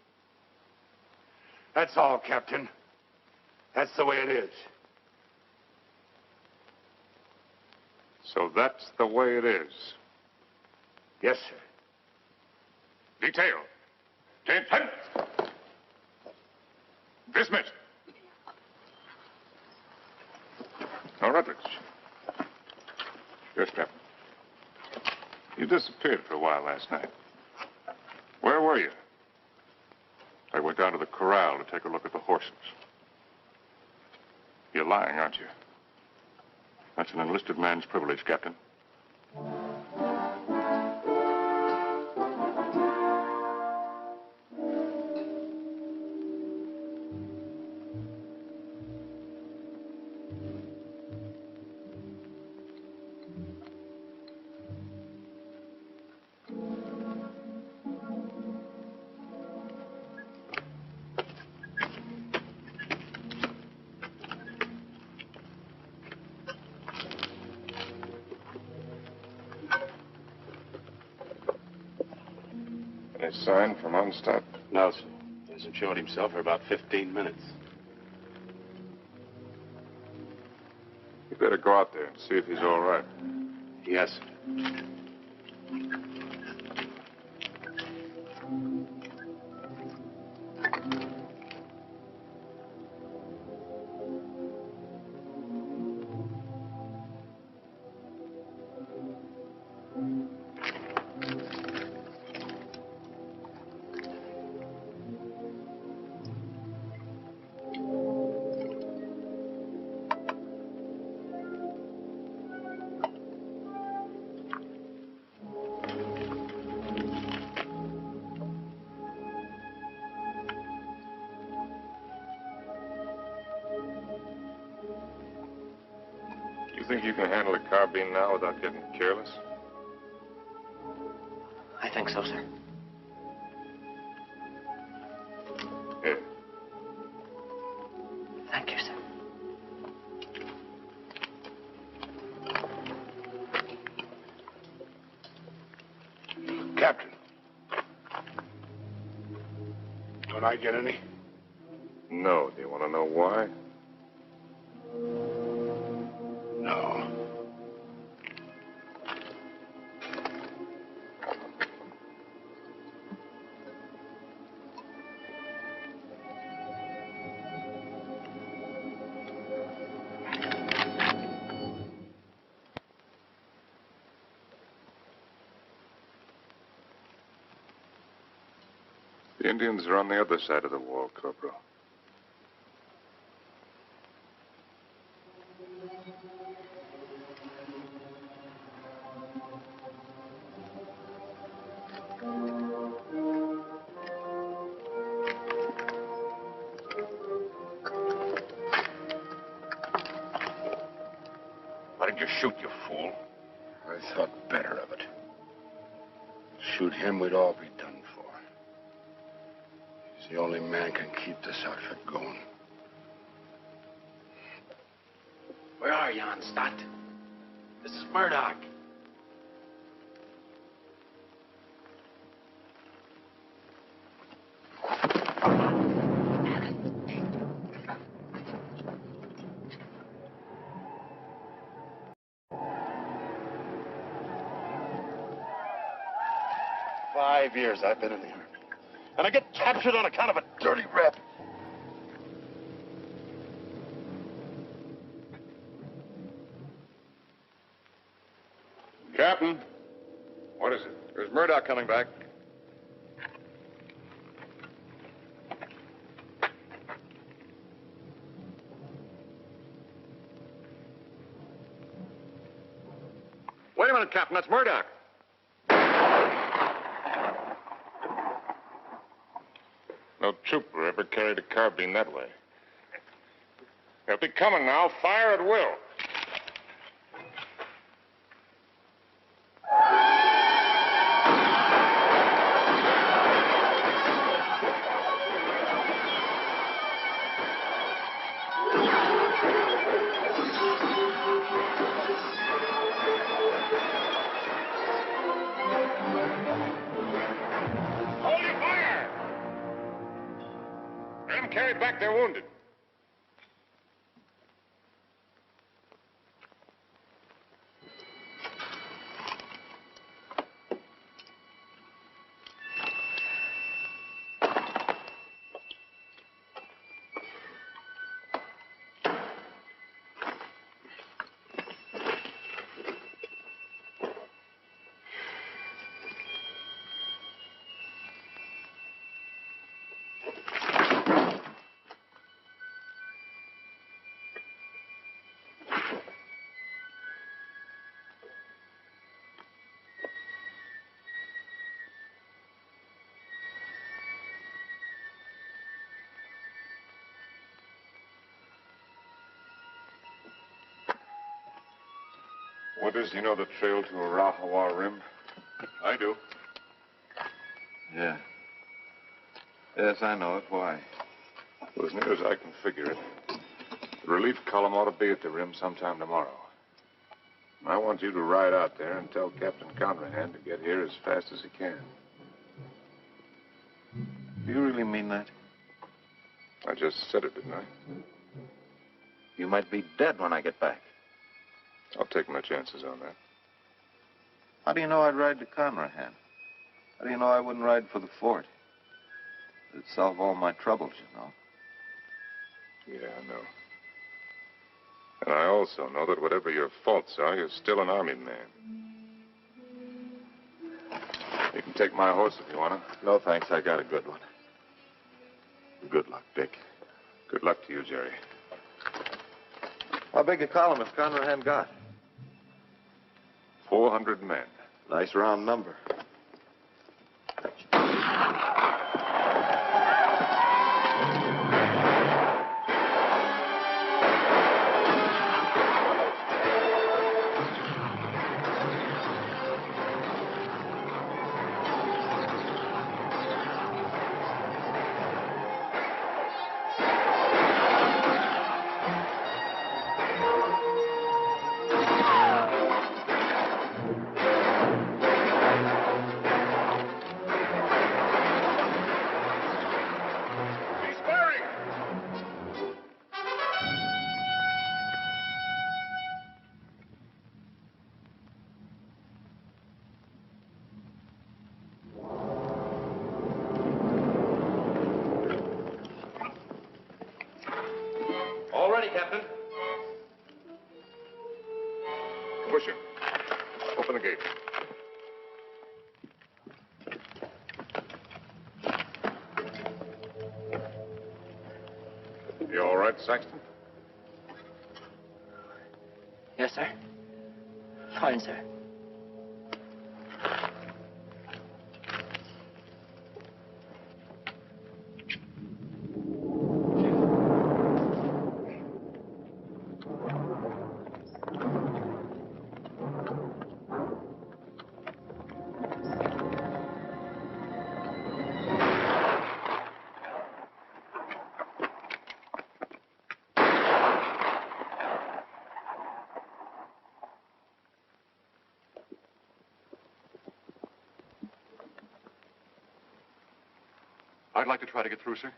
That's all, Captain. That's the way it is. So that's the way it is. Yes, sir. Detail. Attention. Dismissed. Now, Rutledge. Yes, Captain. You disappeared for a while last night. Where were you? I went down to the corral to take a look at the horses. You're lying, aren't you? That's an enlisted man's privilege, Captain. sign from Onstadt? No, sir. He hasn't showed himself for about 15 minutes. You better go out there and see if he's all right. Yes, sir. You think you can handle a carbine now without getting careless? I think so, sir. Here. Thank you, sir. Captain. Don't I get any? No. Do you want to know why? No. The Indians are on the other side of the wall, Corporal. Why did you shoot, you fool? I thought better of it. Shoot him, we'd all be done for. He's the only man can keep this outfit going. Where are you, Onstadt? This is Murdoch. "5 years I've been in the Army. And I get captured on account of a dirty rep. Captain. What is it? There's Murdoch coming back. Wait a minute, Captain. That's Murdoch. No trooper ever carried a carbine that way. They'll be coming now. Fire at will. Hold your fire! Let them carry back their wounded. Winters, you know the trail to Arahawa Rim? I do. Yeah. Yes, I know it. Why? Well, as near as I can figure it, the relief column ought to be at the rim sometime tomorrow. I want you to ride out there and tell Captain Conrahan to get here as fast as he can. Do you really mean that? I just said it, didn't I? You might be dead when I get back. I'll take my chances on that. How do you know I'd ride to Conrahan? How do you know I wouldn't ride for the fort? It'd solve all my troubles, you know. Yeah, I know. And I also know that whatever your faults are, you're still an army man. You can take my horse if you want to. No, thanks. I got a good one. Good luck, Dick. Good luck to you, Jerry. How big a column has Conrahan got? 400 men. Nice round number. All ready, Captain. Pusher, open the gate. You all right, Saxton? Yes, sir. Fine, sir. I'd like to try to get through, sir.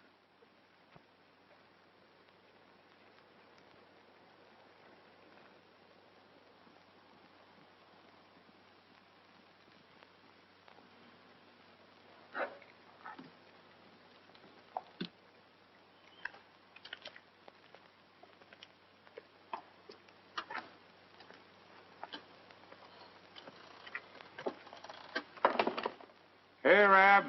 Hey, Rab.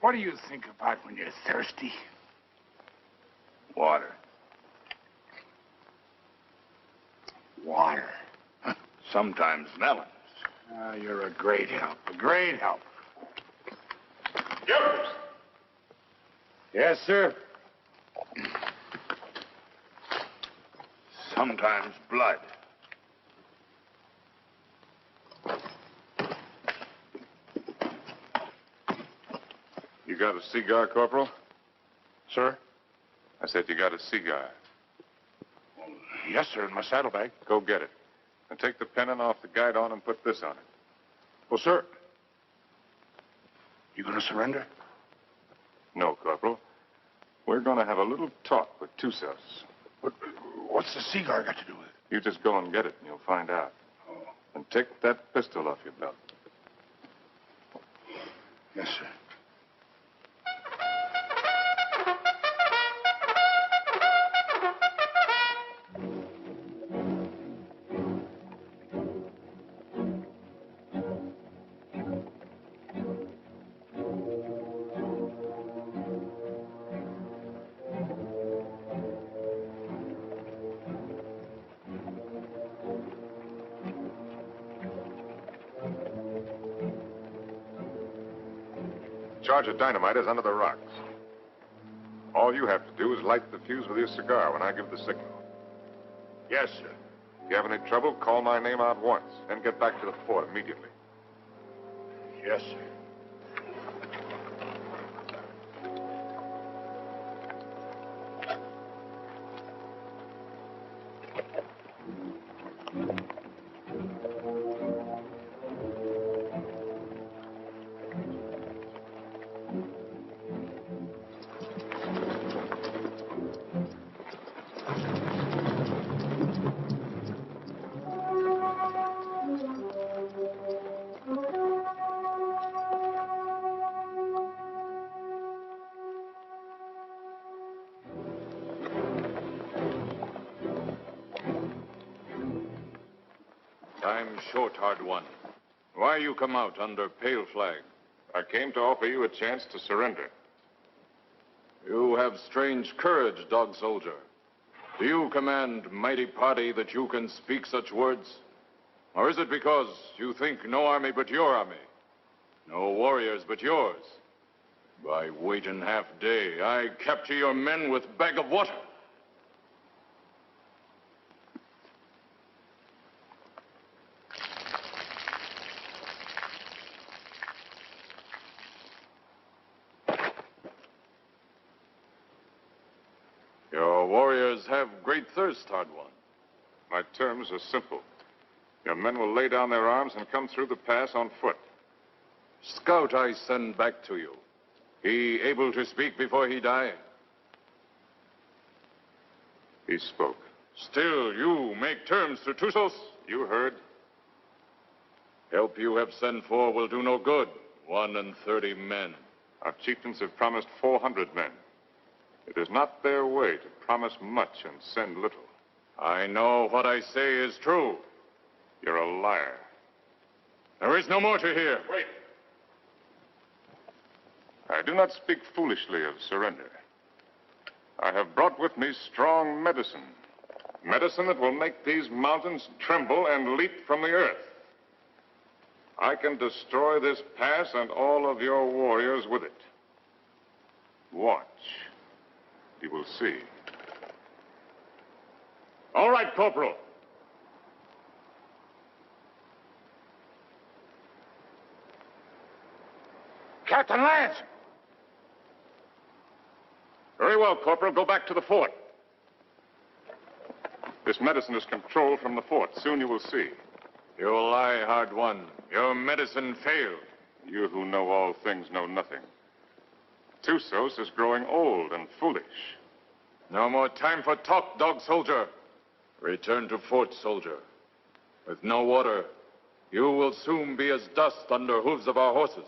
What do you think about when you're thirsty? Water. Water. Sometimes melons. You're a great help. A great help. Yours. Yes, sir. Sometimes blood. You got a cigar, Corporal? Sir? I said you got a cigar. Yes, sir, in my saddlebag. Go get it. And take the pennant off the guidon and put this on it. Well, sir, you gonna surrender? No, Corporal. We're going to have a little talk with Tussos. What's the cigar got to do with it? You just go and get it, and you'll find out. Oh. And take that pistol off your belt. Yes, sir. Charge of dynamite is under the rocks. All you have to do is light the fuse with your cigar when I give the signal. Yes, sir. If you have any trouble, call my name out once, then get back to the fort immediately. Yes, sir. short, hard one. Why you come out under pale flag? I came to offer you a chance to surrender. You have strange courage, dog soldier. Do you command mighty party that you can speak such words? Or is it because you think no army but your army? No warriors but yours? By waiting half day, I capture your men with bag of water. Your warriors have great thirst, hard one. My terms are simple. Your men will lay down their arms and come through the pass on foot. Scout I send back to you. He able to speak before he die? He spoke. Still, you make terms to Tussos? You heard. Help you have sent for will do no good. 31 men. Our chieftains have promised 400 men. It is not their way to promise much and send little. I know what I say is true. You're a liar. There is no more to hear. Wait. I do not speak foolishly of surrender. I have brought with me strong medicine. Medicine that will make these mountains tremble and leap from the earth. I can destroy this pass and all of your warriors with it. Watch. You will see. All right, Corporal. Captain Lance! Very well, Corporal. Go back to the fort. This medicine is controlled from the fort. Soon you will see. You lie, hard one. Your medicine failed. You who know all things know nothing. Tussos is growing old and foolish. No more time for talk, dog soldier. Return to fort, soldier. With no water, you will soon be as dust under hooves of our horses.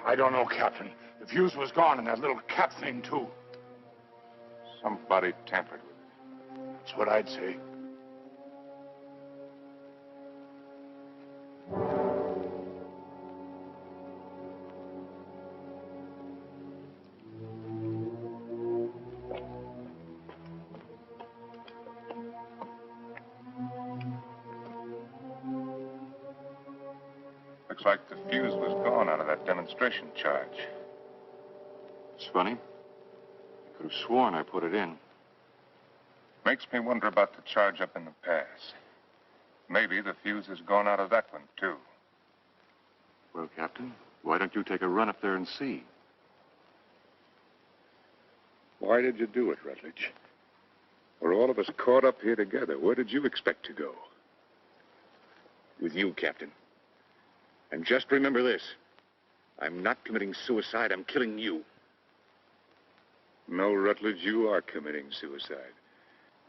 I don't know, Captain. The fuse was gone and that little cap thing, too. Somebody tampered with it. That's what I'd say. Looks like the fuse was gone out of that demonstration charge. It's funny. I could have sworn I put it in. Makes me wonder about the charge up in the pass. Maybe the fuse has gone out of that one, too. Well, Captain, why don't you take a run up there and see? Why did you do it, Rutledge? We're all of us caught up here together. Where did you expect to go? With you, Captain. And just remember this. I'm not committing suicide. I'm killing you. No, Rutledge, you are committing suicide.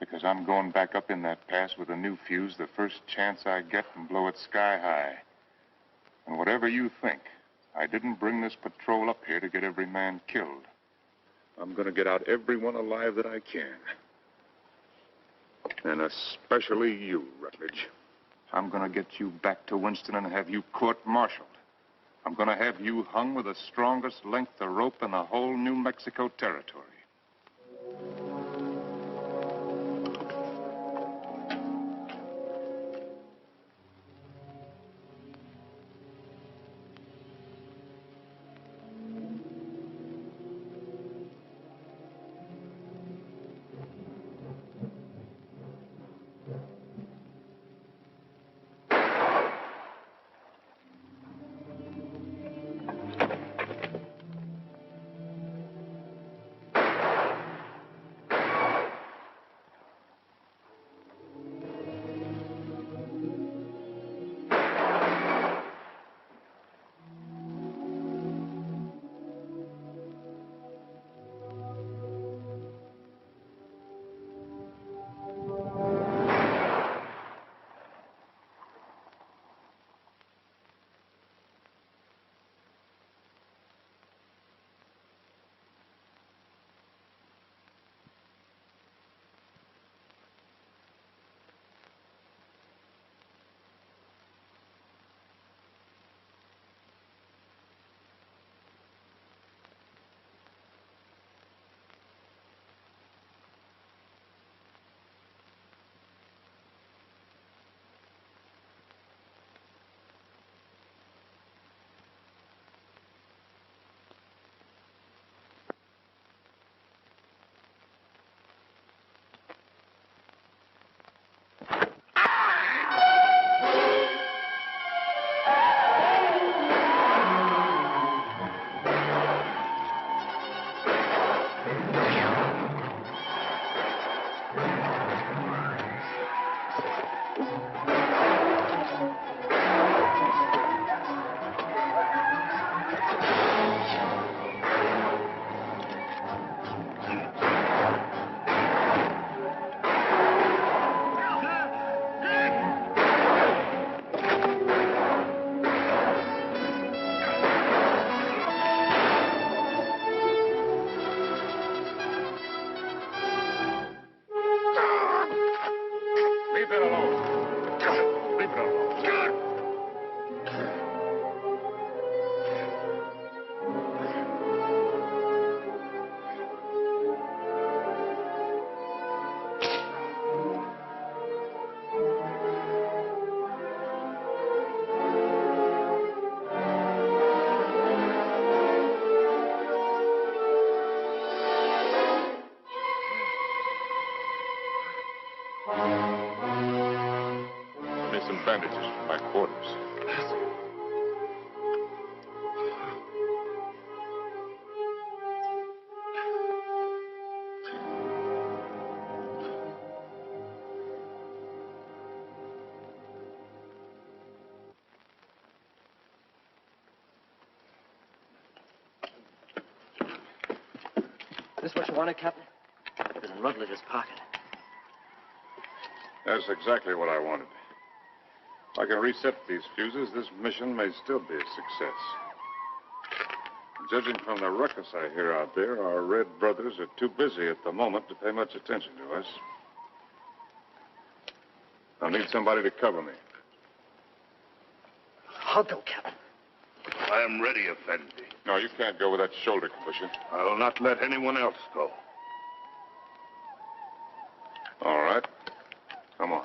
Because I'm going back up in that pass with a new fuse the first chance I get and blow it sky high. And whatever you think, I didn't bring this patrol up here to get every man killed. I'm going to get out everyone alive that I can. And especially you, Rutledge. I'm going to get you back to Winston and have you court-martialed. I'm going to have you hung with the strongest length of rope in the whole New Mexico territory. Give me some bandages for my quarters. This what you wanted, Captain? It's in Rutledge's pocket. That's exactly what I wanted. If I can reset these fuses, this mission may still be a success. Judging from the ruckus I hear out there, our Red brothers are too busy at the moment to pay much attention to us. I'll need somebody to cover me. I'll go, Captain. I am ready, Effendi. No, you can't go with that shoulder condition. I will not let anyone else go. All right. Come on.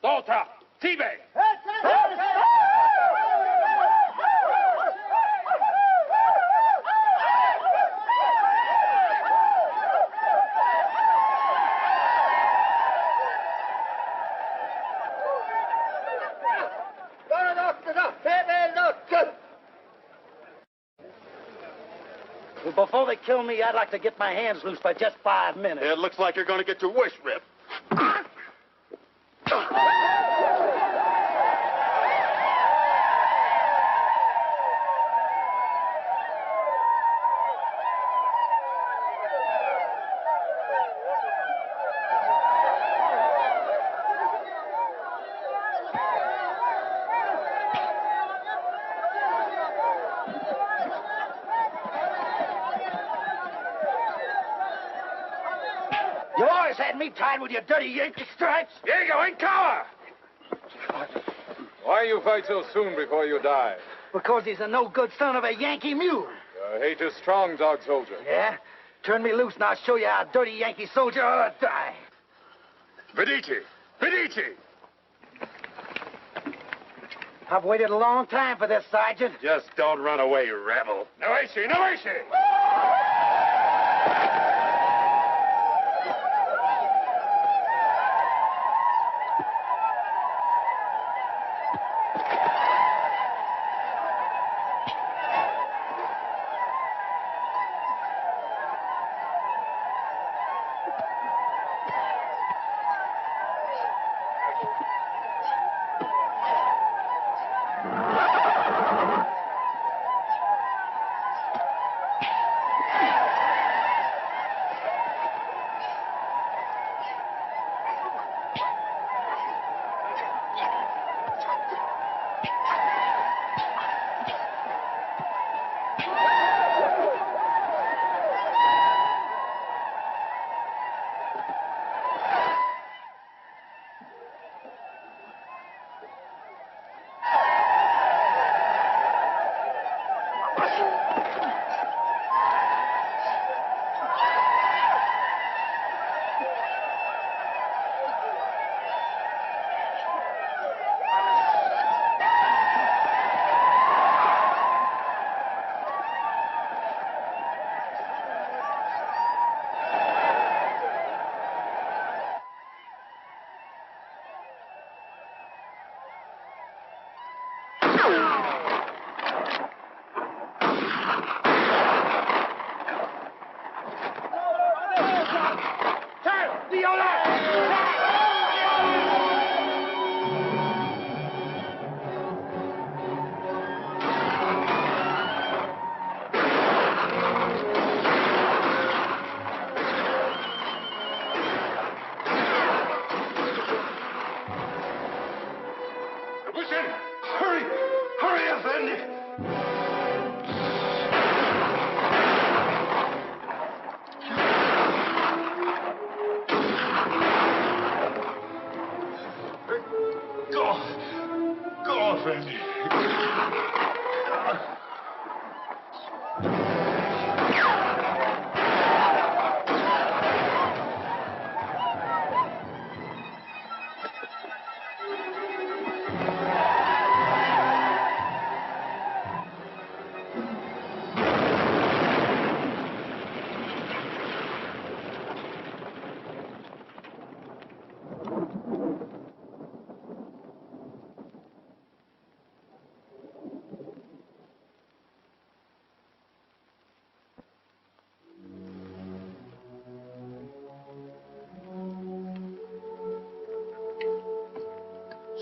Volta! Tibe! Before they kill me, I'd like to get my hands loose for just 5 minutes. It looks like you're going to get your wish ripped. You always had me tied with your dirty Yankee stripes. Diego, in cover! Why you fight so soon before you die? Because he's a no-good son of a Yankee mule. Your hate is strong, dog soldier. Yeah? Turn me loose and I'll show you how a dirty Yankee soldier ought to die. Medici! Medici! I've waited a long time for this, Sergeant. Just don't run away, you rebel. Noesi! Noesi!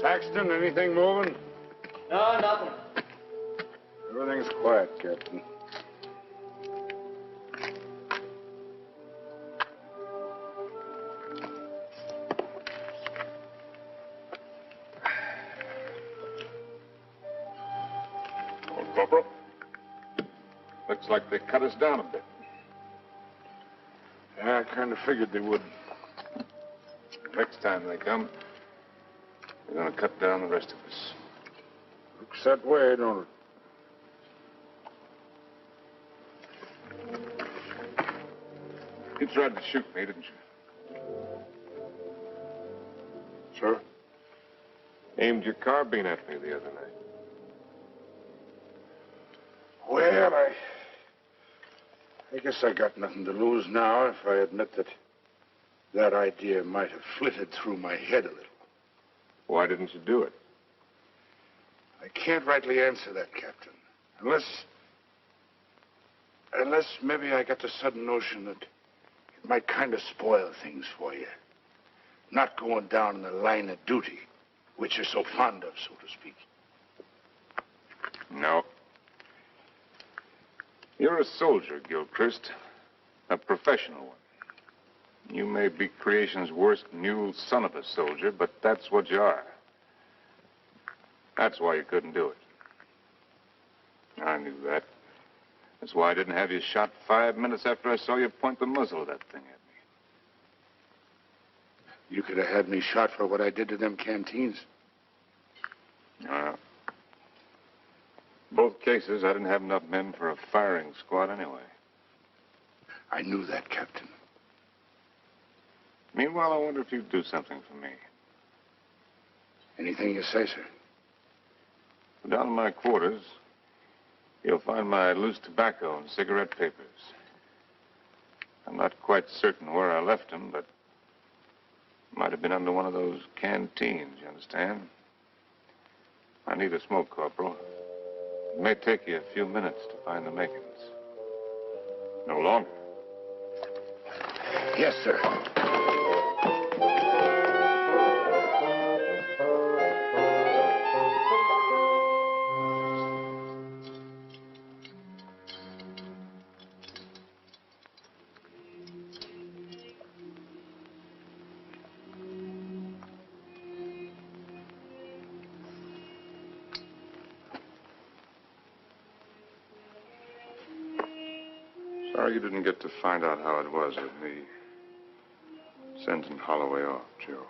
Saxton, anything moving? No, nothing. Everything's quiet, Captain. Old Corporal, looks like they cut us down a bit. Yeah, I kind of figured they would. Next time they come, they're going to cut down the rest of us. Looks that way, don't it? You tried to shoot me, didn't you? Sir? Aimed your carbine at me the other night. Well, I guess I got nothing to lose now if I admit that idea might have flitted through my head a little. Why didn't you do it? I can't rightly answer that, Captain. Unless maybe I got the sudden notion that it might kind of spoil things for you. Not going down in the line of duty, which you're so fond of, so to speak. No. You're a soldier, Gilchrist. A professional one. You may be creation's worst mule son of a soldier, but that's what you are. That's why you couldn't do it. I knew that. That's why I didn't have you shot 5 minutes after I saw you point the muzzle of that thing at me. You could have had me shot for what I did to them canteens. Both cases, I didn't have enough men for a firing squad anyway. I knew that, Captain. Meanwhile, I wonder if you'd do something for me. Anything you say, sir. Down in my quarters, you'll find my loose tobacco and cigarette papers. I'm not quite certain where I left them, but it might have been under one of those canteens, you understand? I need a smoke, Corporal. It may take you a few minutes to find the makings. No longer. Yes, sir. Sorry you didn't get to find out how it was with me sending Holloway off, Joe.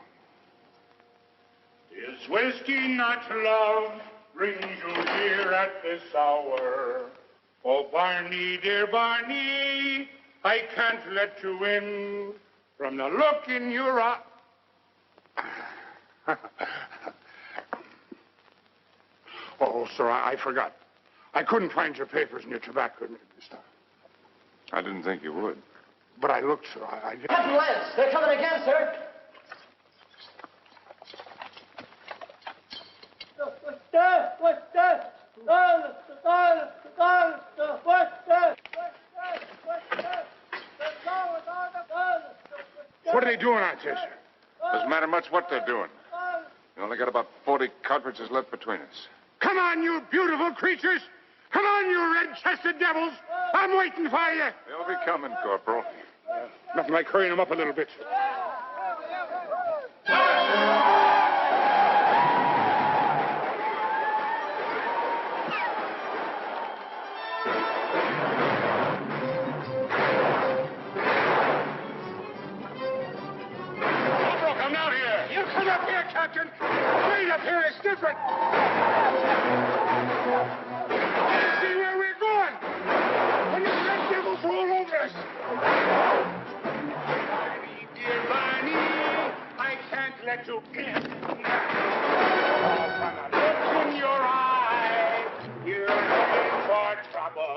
Is whiskey not love brings you here at this hour? Oh, Barney, dear Barney, I can't let you in from the look in your eye. Oh, sir, I forgot. I couldn't find your papers and your tobacco this time. I didn't think you would. But I looked, sir. Captain Lance, they're coming again, sir. What are they doing out there, sir? Doesn't matter much what they're doing. We only got about 40 cartridges left between us. Come on, you beautiful creatures! Come on, you red-chested devils! I'm waiting for you! They'll be coming, Corporal. Nothing like hurrying them up a little bit. Corporal, come down here. You come up here, Captain! Straight up here is different! See where we're going! When the red devils roll over us! Barney, dear Barney, I can't let you in. From the look in your eye, you're looking for trouble.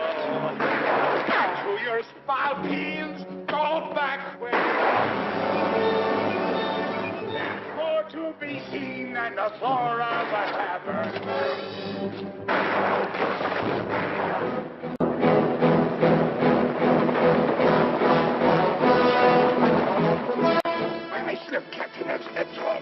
To your spalpeens, go back where there's more to be seen than the floor of a tavern. I slipped, Captain. That's all.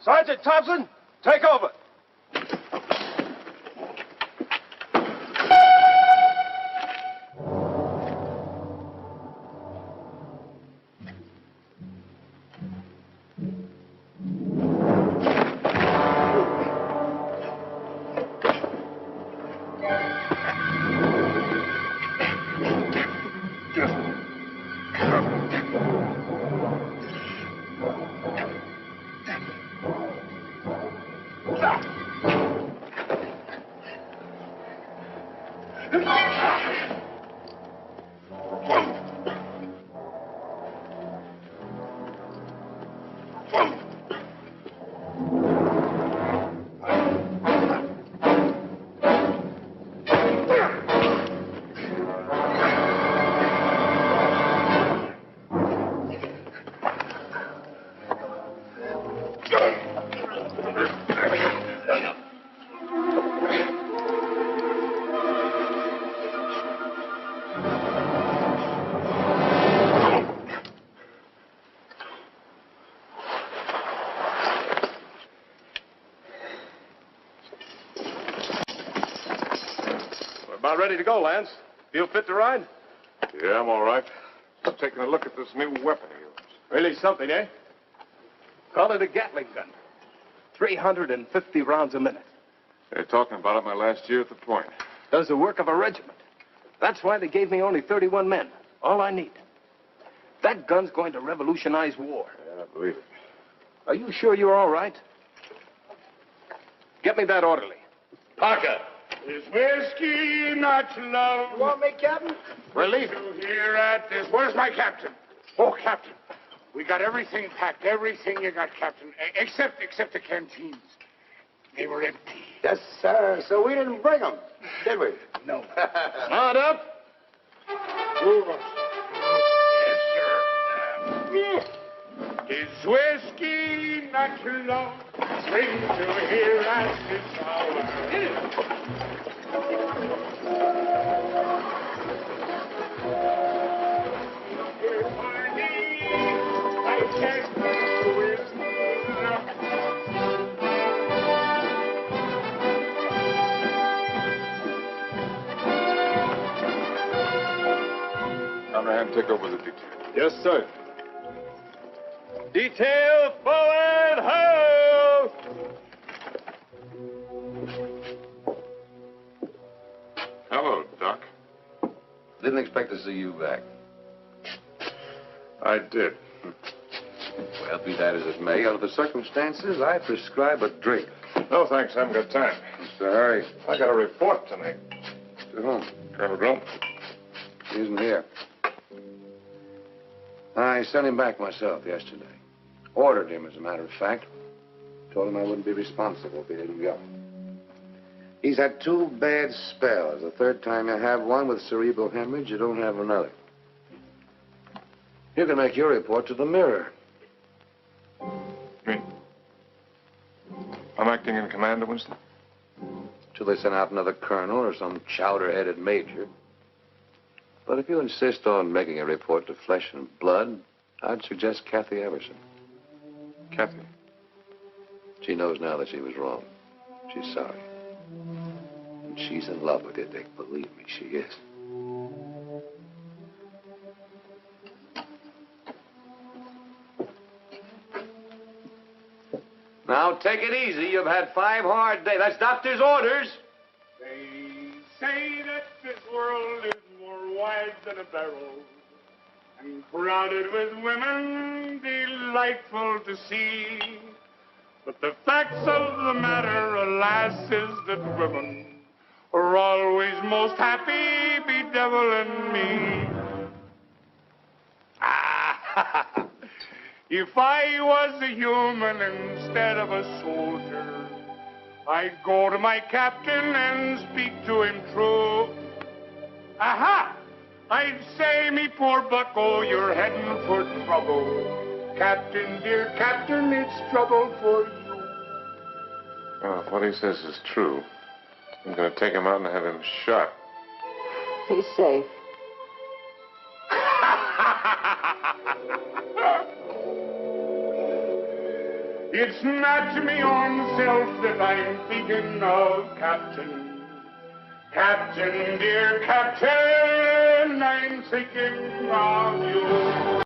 Sergeant Thompson, take over. About ready to go, Lance. Feel fit to ride? Yeah, I'm all right. I'm taking a look at this new weapon of yours. Really something, eh? Call it a Gatling gun. 350 rounds a minute. They're talking about it my last year at the point. Does the work of a regiment. That's why they gave me only 31 men. All I need. That gun's going to revolutionize war. Yeah, I believe it. Are you sure you're all right? Get me that orderly. Parker. Is whiskey not love? You want me, Captain? Relief. Here at this. Where's my captain? Oh, Captain. We got everything packed. Everything you got, Captain. Except the canteens. They were empty. Yes, sir. So we didn't bring them, did we? No. Start up. Move on. Yes, sir. Is whiskey not love? Bring to here at this hour. Conrad, take over the detail. Yes, sir. Detail forward, ho! Hello, Doc. Didn't expect to see you back. I did. Well, be that as it may, under the circumstances, I prescribe a drink. No, thanks. I haven't got time. What's the hurry? I got a report tonight. To whom? Colonel Glump. He isn't here. I sent him back myself yesterday. Ordered him, as a matter of fact. Told him I wouldn't be responsible if he didn't go. He's had 2 bad spells. The third time you have one with cerebral hemorrhage, you don't have another. You can make your report to the Mirror. Me? I'm acting in command of Winston? Till they send out another colonel or some chowder-headed major. But if you insist on making a report to Flesh and Blood, I'd suggest Kathy Everson. Kathy? She knows now that she was wrong. She's sorry. And she's in love with you, Dick. Believe me, she is. Now, take it easy. You've had 5 hard days. That's doctor's orders. They say that this world is more wide than a barrel and crowded with women delightful to see. But the facts of the matter, alas, is that women are always most happy bedeviling me. Ah, if I was a human instead of a soldier, I'd go to my captain and speak to him true. Aha! I'd say, me poor bucko, you're heading for trouble. Captain, dear Captain, it's trouble for you. Well, if what he says is true, I'm going to take him out and have him shot. He's safe. It's not me own self that I'm thinking of, Captain. Captain, dear Captain, I'm thinking of you.